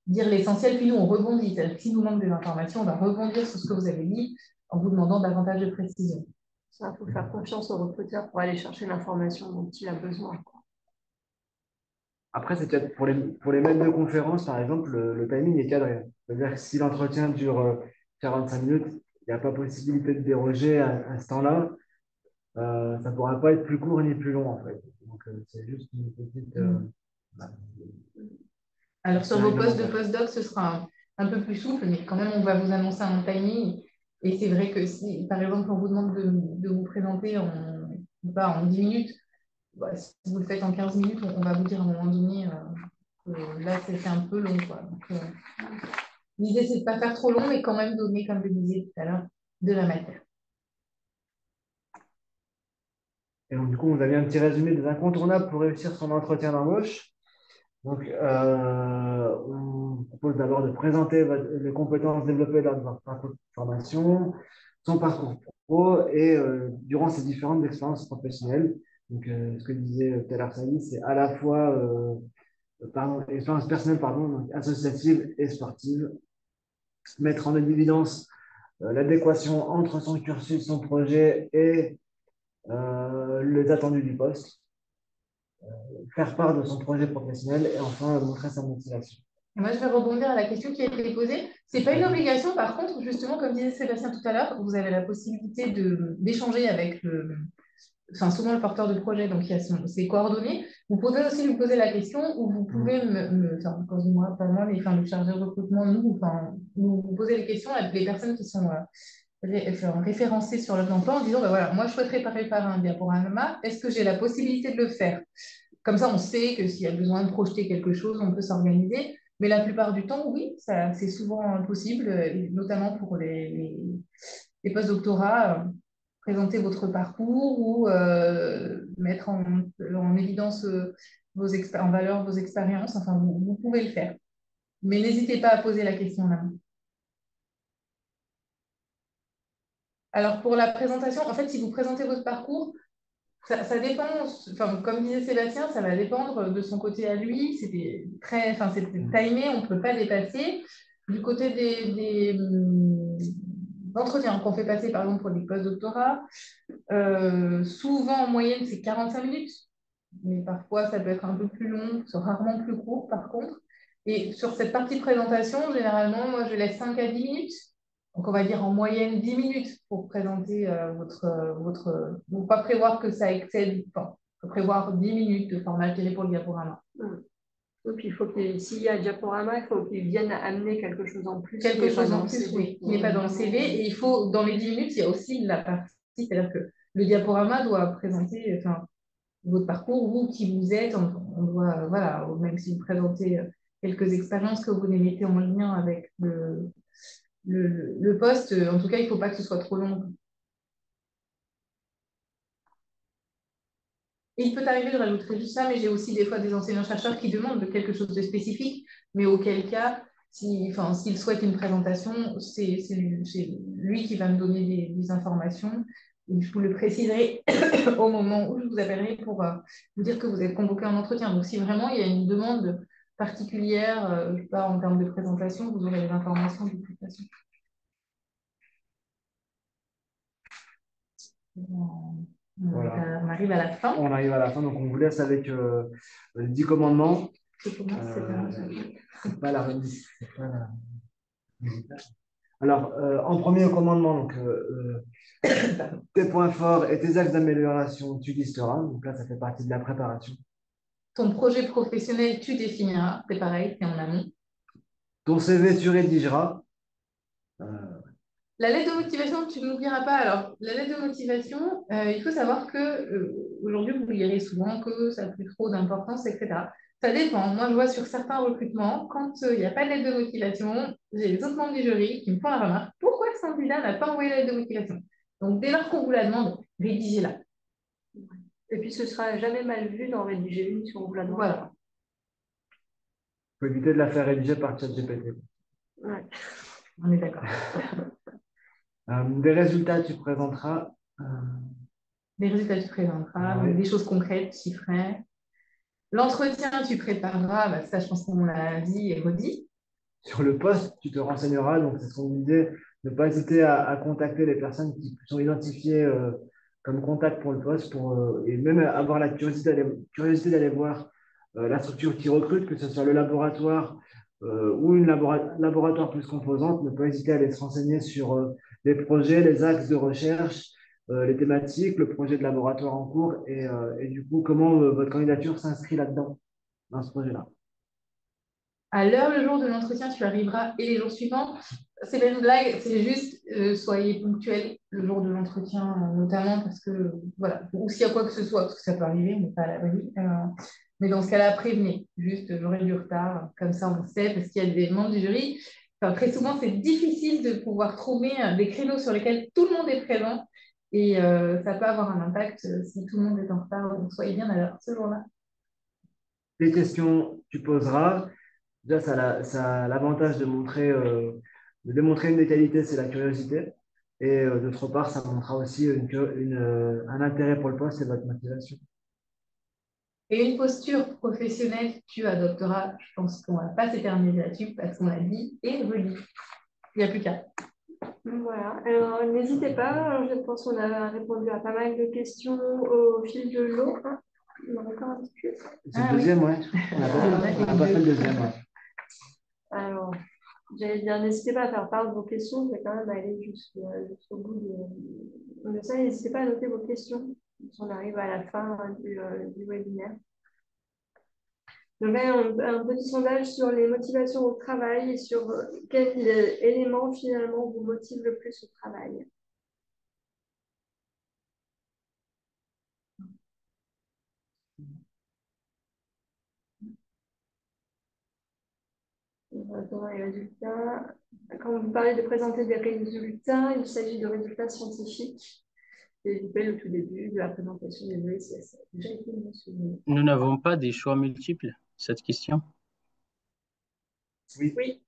dire l'essentiel, puis nous, on rebondit. C'est-à-dire que si nous manque des informations, on va rebondir sur ce que vous avez dit en vous demandant davantage de précision. Ça, il faut faire confiance au recruteur pour aller chercher l'information dont il a besoin. Après, c'est peut-être pour les maîtres de conférence, par exemple, le timing est cadré. C'est-à-dire que si l'entretien dure 45 minutes, il n'y a pas possibilité de déroger à ce temps-là. Ça ne pourra pas être plus court ni plus long, en fait. Donc, c'est juste une petite. Bah, Alors, sur un vos postes de réglementaire. postdoc, ce sera un peu plus souple, mais quand même, on va vous annoncer un timing. Et c'est vrai que si, par exemple, on vous demande de vous présenter en 10 minutes, bah, si vous le faites en 15 minutes, on va vous dire à un moment donné, là, c'est un peu long, quoi. Donc, l'idée, c'est de ne pas faire trop long, mais quand même donner, comme je le disais tout à l'heure, de la matière. Et donc, du coup, vous avez un petit résumé des incontournables pour réussir son entretien d'embauche. Donc, on propose d'abord de présenter les compétences développées lors de votre parcours de formation, son parcours pro et durant ses différentes expériences professionnelles. Donc, ce que disait tout à l'heure Sally, c'est à la fois expérience personnelle, donc associative et sportive. Mettre en évidence l'adéquation entre son cursus, son projet et les attendus du poste. Faire part de son projet professionnel et enfin montrer sa motivation. Moi, je vais rebondir à la question qui a été posée. Ce n'est pas une obligation, par contre, justement, comme disait Sébastien tout à l'heure, vous avez la possibilité d'échanger avec souvent le porteur de projet, donc il y a ses coordonnées. Vous pouvez aussi lui poser la question ou vous pouvez moi, pas moi, mais le chargé de recrutement, vous posez les questions à les personnes qui sont référencées sur l'offre d'emploi en disant, ben voilà, moi, je souhaiterais préparer un diaporama, est-ce que j'ai la possibilité de le faire? Comme ça, on sait que s'il y a besoin de projeter quelque chose, on peut s'organiser. Mais la plupart du temps, oui, c'est souvent possible, notamment pour les post-doctorats, présenter votre parcours ou mettre en évidence en valeur vos expériences. Enfin, vous pouvez le faire. Mais n'hésitez pas à poser la question là. Alors, pour la présentation, en fait, si vous présentez votre parcours, ça dépend, enfin, comme disait Sébastien, ça va dépendre de son côté à lui. C'était timé, on ne peut pas dépasser. Du côté des entretiens qu'on fait passer, par exemple, pour des post-doctorats, souvent en moyenne, c'est 45 minutes, mais parfois ça peut être un peu plus long, c'est rarement plus court par contre. Et sur cette partie de présentation, généralement, moi, je laisse 5 à 10 minutes. Donc, on va dire en moyenne 10 minutes pour présenter il ne faut pas prévoir que ça excède, enfin, il faut prévoir 10 minutes de format télé pour le diaporama. Et puis, s'il y a un diaporama, il faut qu'il vienne amener quelque chose en plus. Quelque chose en plus, oui, qui n'est pas dans le CV. Et il faut, dans les 10 minutes, il y a aussi la partie, c'est-à-dire que le diaporama doit présenter votre parcours, vous, qui vous êtes. On doit, voilà, même si vous présentez quelques expériences que vous les mettez en lien avec le poste, en tout cas, il ne faut pas que ce soit trop long. Et il peut arriver, je rajouterai juste ça, mais j'ai aussi des fois des enseignants-chercheurs qui demandent quelque chose de spécifique, mais auquel cas, s'il souhaite une présentation, c'est lui qui va me donner des informations. Et je vous le préciserai au moment où je vous appellerai pour vous dire que vous êtes convoqué en entretien. Donc, si vraiment il y a une demande particulière, je sais pas, en termes de présentation, vous aurez les informations de toute façon. Voilà. On arrive à la fin. On arrive à la fin, donc on vous laisse avec les 10 commandements. C'est pas la Alors, en premier commandement, donc, tes points forts et tes axes d'amélioration, tu listeras. Donc là, ça fait partie de la préparation. Ton projet professionnel, tu définiras. C'est pareil, c'est en amont. Ton CV, tu rédigeras. La lettre de motivation, tu n'oublieras pas. Alors, la lettre de motivation, il faut savoir que aujourd'hui, vous lirez souvent que ça n'a plus trop d'importance, etc. Ça dépend. Moi, je vois sur certains recrutements, quand il n'y a pas de lettre de motivation, j'ai les autres membres du jury qui me font la remarque, pourquoi ce candidat n'a pas envoyé la lettre de motivation? Donc, dès lors qu'on vous la demande, rédigez-la. Et puis, ce sera jamais mal vu d'en rédiger une si on vous la demande. Voilà. Il faut éviter de la faire rédiger par ChatGPT. Ouais. On est d'accord. Des résultats, tu présenteras. Des résultats, tu présenteras. Ouais. Donc, des choses concrètes, chiffrées. L'entretien, tu prépareras. Bah, ça, je pense qu'on l'a dit et redit. Sur le poste, tu te renseigneras. Donc, c'est ce qu'on disait, ne pas hésiter à contacter les personnes qui sont identifiées comme contact pour le poste et même avoir la curiosité d'aller voir la structure qui recrute, que ce soit le laboratoire ou une laboratoire plus composante. Ne pas hésiter à aller se renseigner sur les projets, les axes de recherche, les thématiques, le projet de laboratoire en cours et du coup, comment votre candidature s'inscrit là-dedans, dans ce projet-là. À l'heure, le jour de l'entretien, tu arriveras et les jours suivants. C'est pas une blague, c'est juste soyez ponctuels le jour de l'entretien, notamment parce que, voilà, ou s'il y a quoi que ce soit, parce que ça peut arriver, on n'est pas à l'abri. Mais dans ce cas-là, prévenez. Juste, j'aurai du retard, comme ça on sait, parce qu'il y a des membres du jury. Enfin, très souvent, c'est difficile de pouvoir trouver des créneaux sur lesquels tout le monde est présent. Et ça peut avoir un impact si tout le monde est en retard. Donc, soyez bien à l'heure ce jour-là. Les questions, tu poseras. Déjà, ça a l'avantage de démontrer une des qualités, c'est la curiosité. Et d'autre part, ça montrera aussi un intérêt pour le poste et votre motivation. Et une posture professionnelle, tu adopteras. Je pense qu'on ne va pas s'éterniser là-dessus parce qu'on l'a dit et redit. Il n'y a plus qu'à. Voilà. Alors, n'hésitez pas. Je pense qu'on a répondu à pas mal de questions au fil de l'eau. Il en a encore un petit peu. C'est le deuxième, oui. On n'a pas fait le deuxième. Ouais. Alors, j'allais dire, n'hésitez pas à faire part de vos questions. Je vais quand même aller jusqu'au bout de ça. N'hésitez pas à noter vos questions. On arrive à la fin du webinaire. Donc, un petit sondage sur les motivations au travail et sur quels éléments finalement vous motivent le plus au travail. Dans les résultats. Quand vous parlez de présenter des résultats, il s'agit de résultats scientifiques. J'ai dit le tout début de la présentation des ESS. Déjà été mentionné. Nous n'avons pas des choix multiples, cette question? Oui.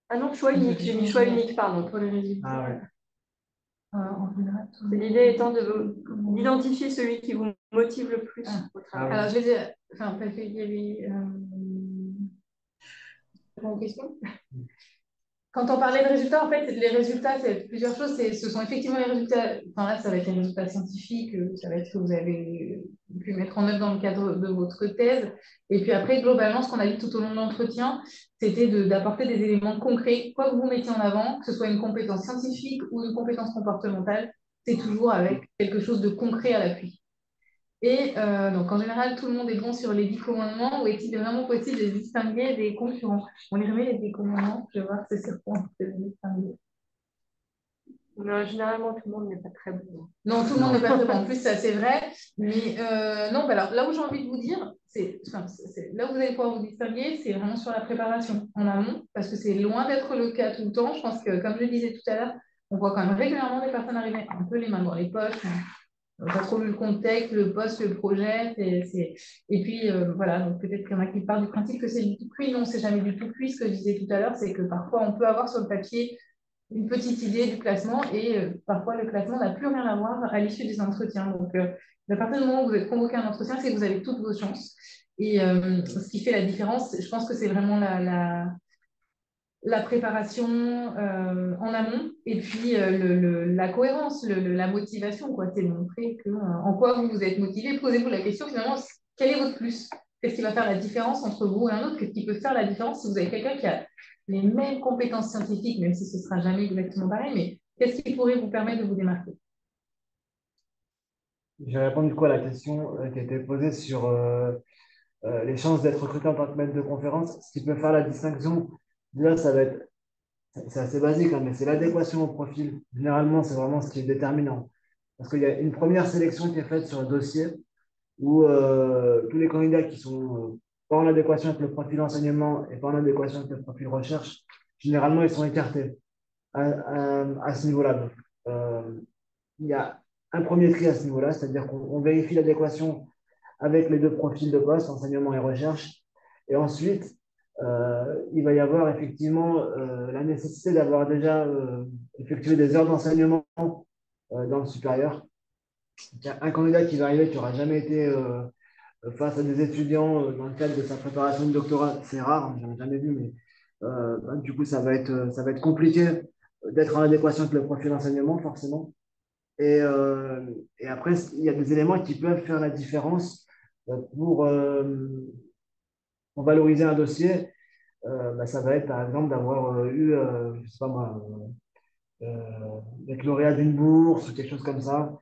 Ah non, choix unique. J'ai mis choix unique, pardon. Pour les résultats. Ah ouais. L'idée étant d'identifier celui qui vous motive le plus au travail. Alors, je vais dire, enfin, parce qu'il y avait une question. Quand on parlait de résultats, en fait, les résultats, c'est plusieurs choses. Ce sont effectivement les résultats, enfin là, ça va être les résultats scientifiques, ça va être ce que vous avez pu mettre en œuvre dans le cadre de votre thèse. Et puis après, globalement, ce qu'on a dit tout au long de l'entretien, c'était d'apporter des éléments concrets, quoi que vous mettiez en avant, que ce soit une compétence scientifique ou une compétence comportementale, c'est toujours avec quelque chose de concret à l'appui. Et donc, en général, tout le monde est bon sur les 10 commandements, ou est-il vraiment possible de distinguer des concurrents? On les remet les 10 commandements, je vais voir si c'est sur quoi on peut les distinguer. Non, généralement, tout le monde n'est pas très bon. Non, tout le monde n'est pas très bon. En plus, ça, c'est vrai. Mais non, bah alors, là où j'ai envie de vous dire, là où vous allez pouvoir vous distinguer, c'est vraiment sur la préparation en amont, parce que c'est loin d'être le cas tout le temps. Je pense que, comme je le disais tout à l'heure, on voit quand même régulièrement des personnes arriver un peu les mains dans les poches. On n'a pas trop vu le contexte, le poste, le projet. Et puis, voilà, donc peut-être qu'il y en a qui partent du principe que c'est du tout cuit. Non, c'est jamais du tout cuit. Ce que je disais tout à l'heure, c'est que parfois, on peut avoir sur le papier une petite idée du classement et parfois, le classement n'a plus rien à voir à l'issue des entretiens. Donc, à partir du moment où vous êtes convoqué à un entretien, c'est que vous avez toutes vos chances. Et ce qui fait la différence, je pense que c'est vraiment la préparation en amont et puis la cohérence, la motivation, quoi. C'est de montrer en quoi vous êtes motivé. Posez-vous la question finalement, quel est votre plus? Qu'est-ce qui va faire la différence entre vous et un autre? Qu'est-ce qui peut faire la différence si vous avez quelqu'un qui a les mêmes compétences scientifiques, même si ce ne sera jamais exactement pareil, mais qu'est-ce qui pourrait vous permettre de vous démarquer? Je vais répondre du coup à la question qui a été posée sur les chances d'être recruté en tant que maître de conférence. Ce qui peut faire la distinction, déjà, ça va être, c'est assez basique, hein, mais c'est l'adéquation au profil. Généralement, c'est vraiment ce qui est déterminant. Parce qu'il y a une première sélection qui est faite sur le dossier où tous les candidats qui sont pas en adéquation avec le profil enseignement et pas en adéquation avec le profil recherche, généralement, ils sont écartés à ce niveau-là. Donc, il y a un premier tri à ce niveau-là, c'est-à-dire qu'on vérifie l'adéquation avec les deux profils de poste, enseignement et recherche. Et ensuite, il va y avoir effectivement la nécessité d'avoir déjà effectué des heures d'enseignement dans le supérieur. Il y a un candidat qui va arriver qui n'aura jamais été face à des étudiants dans le cadre de sa préparation de doctorat. C'est rare, hein, je n'en ai jamais vu, mais du coup, ça va être compliqué d'être en adéquation avec le profil d'enseignement, forcément. Et, euh, et après, il y a des éléments qui peuvent faire la différence pour, pour valoriser un dossier. Bah, ça va être, par exemple, d'avoir eu, je sais pas moi, d'être lauréat d'une bourse ou quelque chose comme ça,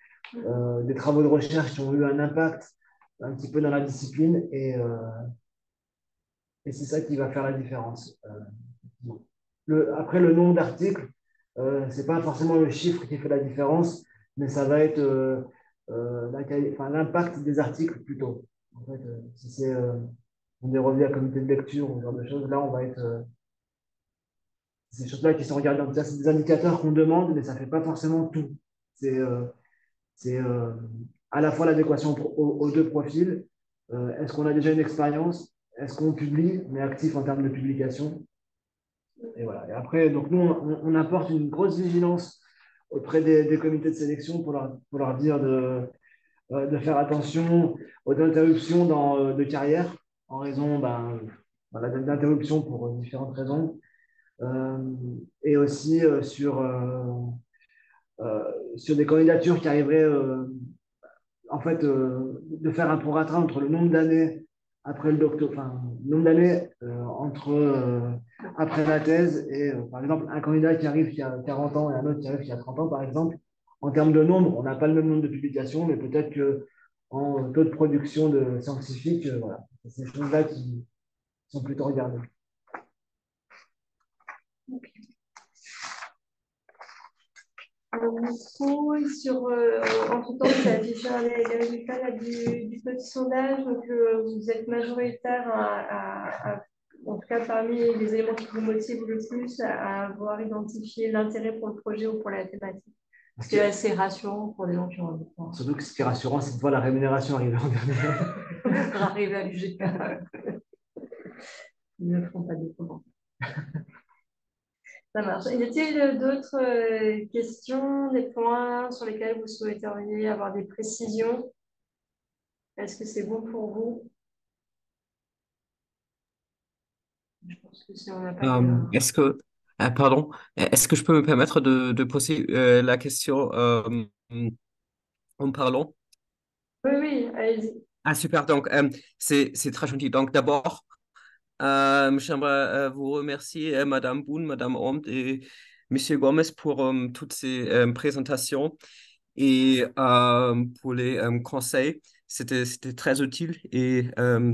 des travaux de recherche qui ont eu un impact un petit peu dans la discipline. Et c'est ça qui va faire la différence. Après, le nombre d'articles, ce n'est pas forcément le chiffre qui fait la différence, mais ça va être l'impact des articles plutôt. En fait, si c'est des revues à comité de lecture ou ce genre de choses, là, on va être. Ces choses-là qui sont regardées. Donc, ça, c'est des indicateurs qu'on demande, mais ça ne fait pas forcément tout. C'est à la fois l'adéquation aux deux profils. Est-ce qu'on a déjà une expérience? Est-ce qu'on publie? On est actif en termes de publication. Et voilà. Et après, donc nous, on apporte une grosse vigilance auprès des comités de sélection pour leur dire de faire attention aux interruptions de carrière en raison voilà, d'interruptions pour différentes raisons. Et aussi sur des candidatures qui arriveraient en fait, de faire un prorata entre le nombre d'années après le doctorat, enfin, le nombre d'années après la thèse et, par exemple, un candidat qui arrive qui a 40 ans et un autre qui arrive qui a 30 ans, par exemple, en termes de nombre, on n'a pas le même nombre de publications, mais peut-être qu'en taux de production de scientifiques, voilà, c'est ces choses-là qui sont plutôt regardées. Du coup, entre-temps, vous avez affiché les résultats là, du petit sondage. Donc, vous êtes majoritaire, en tout cas parmi les éléments qui vous motivent le plus, à avoir identifié l'intérêt pour le projet ou pour la thématique. C'est assez rassurant pour les gens qui ont envie de voir. Surtout que ce qui est rassurant, c'est de voir la rémunération arriver en dernier. Arriver à l'UGK. Ils ne feront pas de commandes. Ça marche. Y a-t-il d'autres questions, des points sur lesquels vous souhaiteriez avoir des précisions? Est-ce que c'est bon pour vous? Je pense que si on n'a pas Est-ce que, pardon, est-ce que je peux me permettre de poser la question en parlant? Oui, oui, allez-y. Ah, super. Donc, c'est très gentil. Donc, d'abord, j'aimerais vous remercier, Madame Boone, Madame Omt et Monsieur Gomez pour toutes ces présentations et pour les conseils. C'était très utile et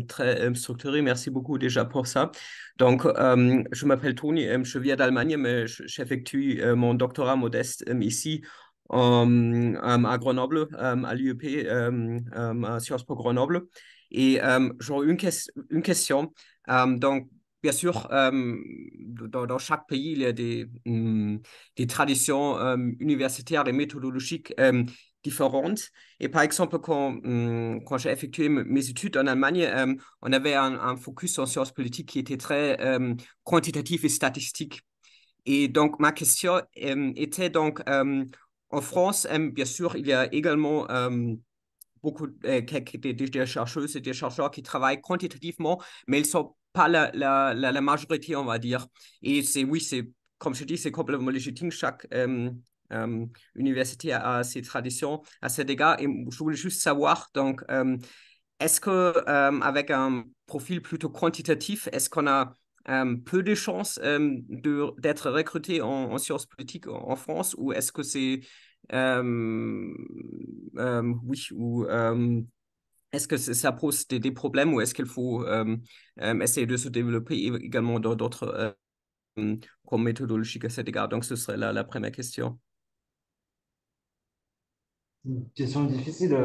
très structuré. Merci beaucoup déjà pour ça. Donc, je m'appelle Tony, je viens d'Allemagne, mais j'effectue mon doctorat modeste ici à Grenoble, à l'UEP, à Sciences Po Grenoble. Et j'aurais une question. Donc, bien sûr, dans chaque pays, il y a des traditions universitaires et méthodologiques différentes. Et par exemple, quand j'ai effectué mes études en Allemagne, on avait un focus en sciences politiques qui était très quantitatif et statistique. Et donc, ma question était donc, en France, bien sûr, il y a également beaucoup des chercheuses et des chercheurs qui travaillent quantitativement, mais ils ne sont pas la majorité, on va dire. Et oui, comme je dis, c'est complètement légitime. Chaque université a ses traditions à cet égard. Et je voulais juste savoir, donc, est-ce que avec un profil plutôt quantitatif, est-ce qu'on a peu de chances d'être recruté en sciences politiques en France, ou est-ce que c'est oui, ou est-ce que ça pose des problèmes, ou est-ce qu'il faut essayer de se développer également dans d'autres comme méthodologiques à cet égard? Donc, ce serait la première question. Une question difficile.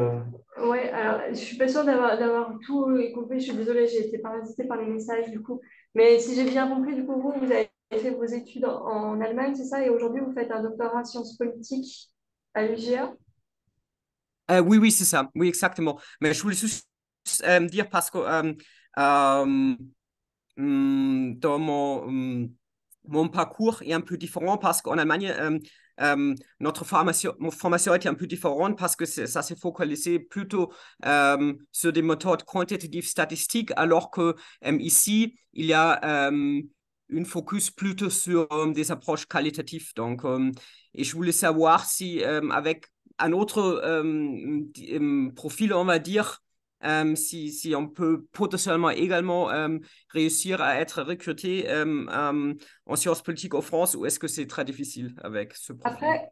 Ouais, alors je suis pas sûre d'avoir tout compris. Je suis désolée, j'ai été parasitée par les messages du coup. Mais si j'ai bien compris, du coup, vous avez fait vos études en Allemagne, c'est ça? Et aujourd'hui, vous faites un doctorat en sciences politiques à l'UGA? Oui, oui, c'est ça. Oui, exactement. Mais je voulais juste dire parce que euh, dans mon parcours est un peu différent parce qu'en Allemagne, notre formation était un peu différente parce que ça s'est focalisé plutôt sur des méthodes quantitatives statistiques, alors que ici, il y a une focus plutôt sur des approches qualitatives. Donc, et je voulais savoir si avec un autre profil, on va dire, si on peut potentiellement également réussir à être recruté en sciences politiques en France, ou est-ce que c'est très difficile avec ce profil? Après,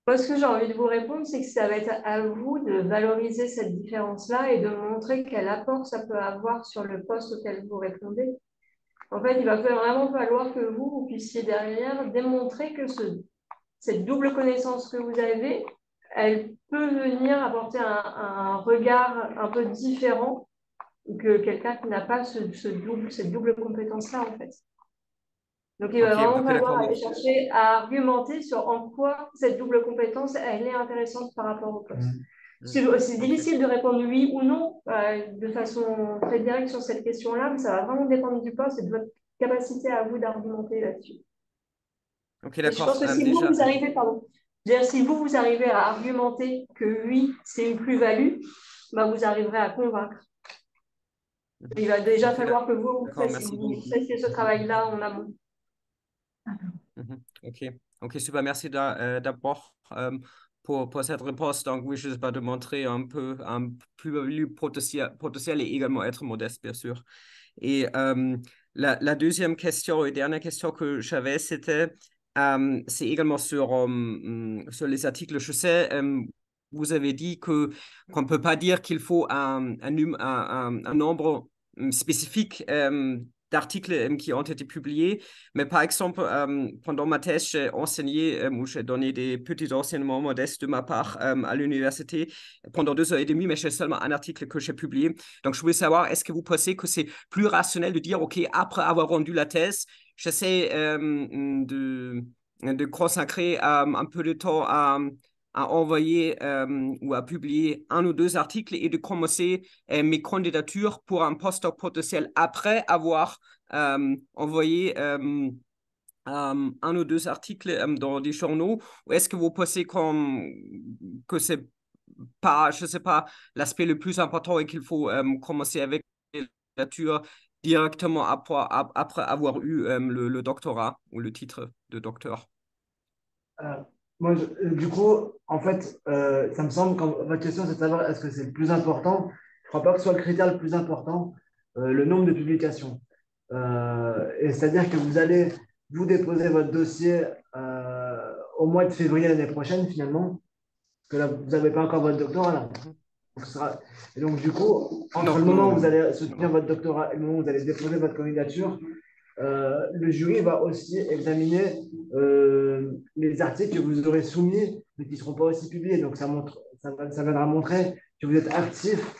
moi, ce que j'ai envie de vous répondre, c'est que ça va être à vous de valoriser cette différence-là et de montrer quel apport ça peut avoir sur le poste auquel vous répondez. En fait, il va vraiment falloir que vous puissiez derrière démontrer que cette double connaissance que vous avez, elle peut venir apporter un regard un peu différent que quelqu'un qui n'a pas cette double compétence-là, en fait. Donc, il va vraiment Ok, d'accord. falloir aller chercher à argumenter sur en quoi cette double compétence, elle est intéressante par rapport au poste. C'est difficile de répondre oui ou non de façon très directe sur cette question-là, mais ça va vraiment dépendre du poste et de votre capacité à vous d'argumenter là-dessus. Ok, Et je pense d'accord. que si vous, Déjà, vous arrivez, pardon, c'est-à-dire si vous, vous arrivez à argumenter que oui, c'est une plus-value, bah, vous arriverez à convaincre. Il va déjà ok, falloir que vous d'accord, merci beaucoup. fassiez ce travail-là en amont. Ok, ok, super. Merci d'abord pour cette réponse. Donc, oui, je sais pas, de montrer un peu un plus-value potentiel et également être modeste, bien sûr. Et la deuxième question et dernière question que j'avais, c'est également sur les articles. Je sais, vous avez dit qu'on ne peut pas dire qu'il faut un nombre spécifique d'articles qui ont été publiés, mais par exemple, pendant ma thèse, j'ai enseigné ou j'ai donné des petits enseignements modestes de ma part à l'université pendant 2 heures et demie, mais j'ai seulement un article que j'ai publié. Donc, je voulais savoir, est-ce que vous pensez que c'est plus rationnel de dire, OK, après avoir rendu la thèse, j'essaie de consacrer un peu de temps à envoyer ou à publier 1 ou 2 articles et de commencer mes candidatures pour un postdoc potentiel après avoir envoyé 1 ou 2 articles dans des journaux, ou est-ce que vous pensez que c'est pas, je sais pas, l'aspect le plus important et qu'il faut commencer avec la candidature directement après avoir eu le doctorat ou le titre de docteur? Euh, Moi, du coup, en fait, ça me semble, quand votre question, c'est de savoir est-ce que c'est le plus important. Je ne crois pas que ce soit le critère le plus important, le nombre de publications. Et c'est-à-dire que vous allez vous déposer votre dossier au mois de février l'année prochaine, finalement, parce que là, vous n'avez pas encore votre doctorat là. Et donc, du coup, Non, entre le non, moment non, où vous non. allez soutenir votre doctorat et le moment où vous allez déposer votre candidature, le jury va aussi examiner les articles que vous aurez soumis, mais qui ne seront pas aussi publiés. Donc, ça viendra montrer que vous êtes actif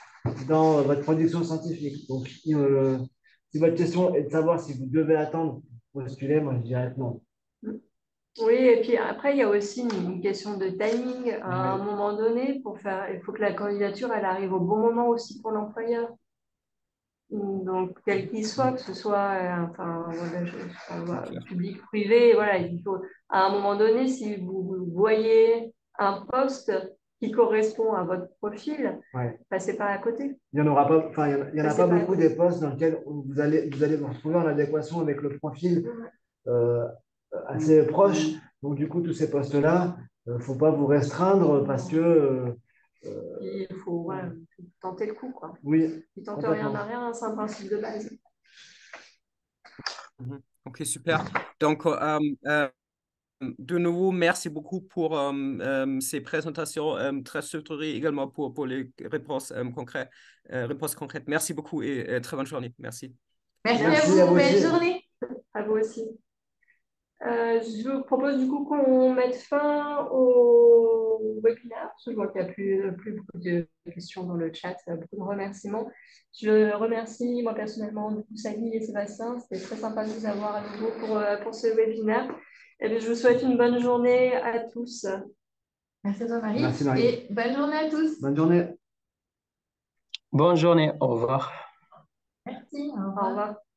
dans votre production scientifique. Donc, si votre question est de savoir si vous devez attendre pour postuler, moi, je dirais que non. Oui, et puis après, il y a aussi une question de timing. À un Oui. moment donné, il faut que la candidature, elle arrive au bon moment aussi pour l'employeur. Donc, quel qu'il soit, que ce soit enfin, voilà, C'est clair. public, privé, voilà, il faut, à un moment donné, si vous voyez un poste qui correspond à votre profil, Ouais. passez pas à côté. Il n'y en aura pas, enfin, il y en a Passez pas pas à beaucoup côté. des postes dans lesquels vous allez vous retrouver en adéquation avec le profil euh, assez proche. Donc, du coup, tous ces postes-là, il ne faut pas vous restreindre parce que, Il faut voilà, tenter le coup, quoi. oui, Qui tente rien complètement. à rien, c'est un principe de base. Mhm. Ok, super. Donc, de nouveau, merci beaucoup pour ces présentations très structurées, également pour les réponses concrètes. Merci beaucoup et très bonne journée. Merci. Merci à Merci à vous, vous belle aussi. journée. À vous aussi. Je vous propose du coup qu'on mette fin au webinaire. Je vois qu'il n'y a plus beaucoup de questions dans le chat, beaucoup de remerciements. Je remercie moi personnellement du coup, Sally et Sébastien. C'était très sympa de vous avoir à nouveau pour ce webinaire. Et bien, je vous souhaite une bonne journée à tous. Merci à toi, Marie. Merci, Marie. Et bonne journée à tous. Bonne journée. Bonne journée, au revoir. Merci, au Au revoir. revoir.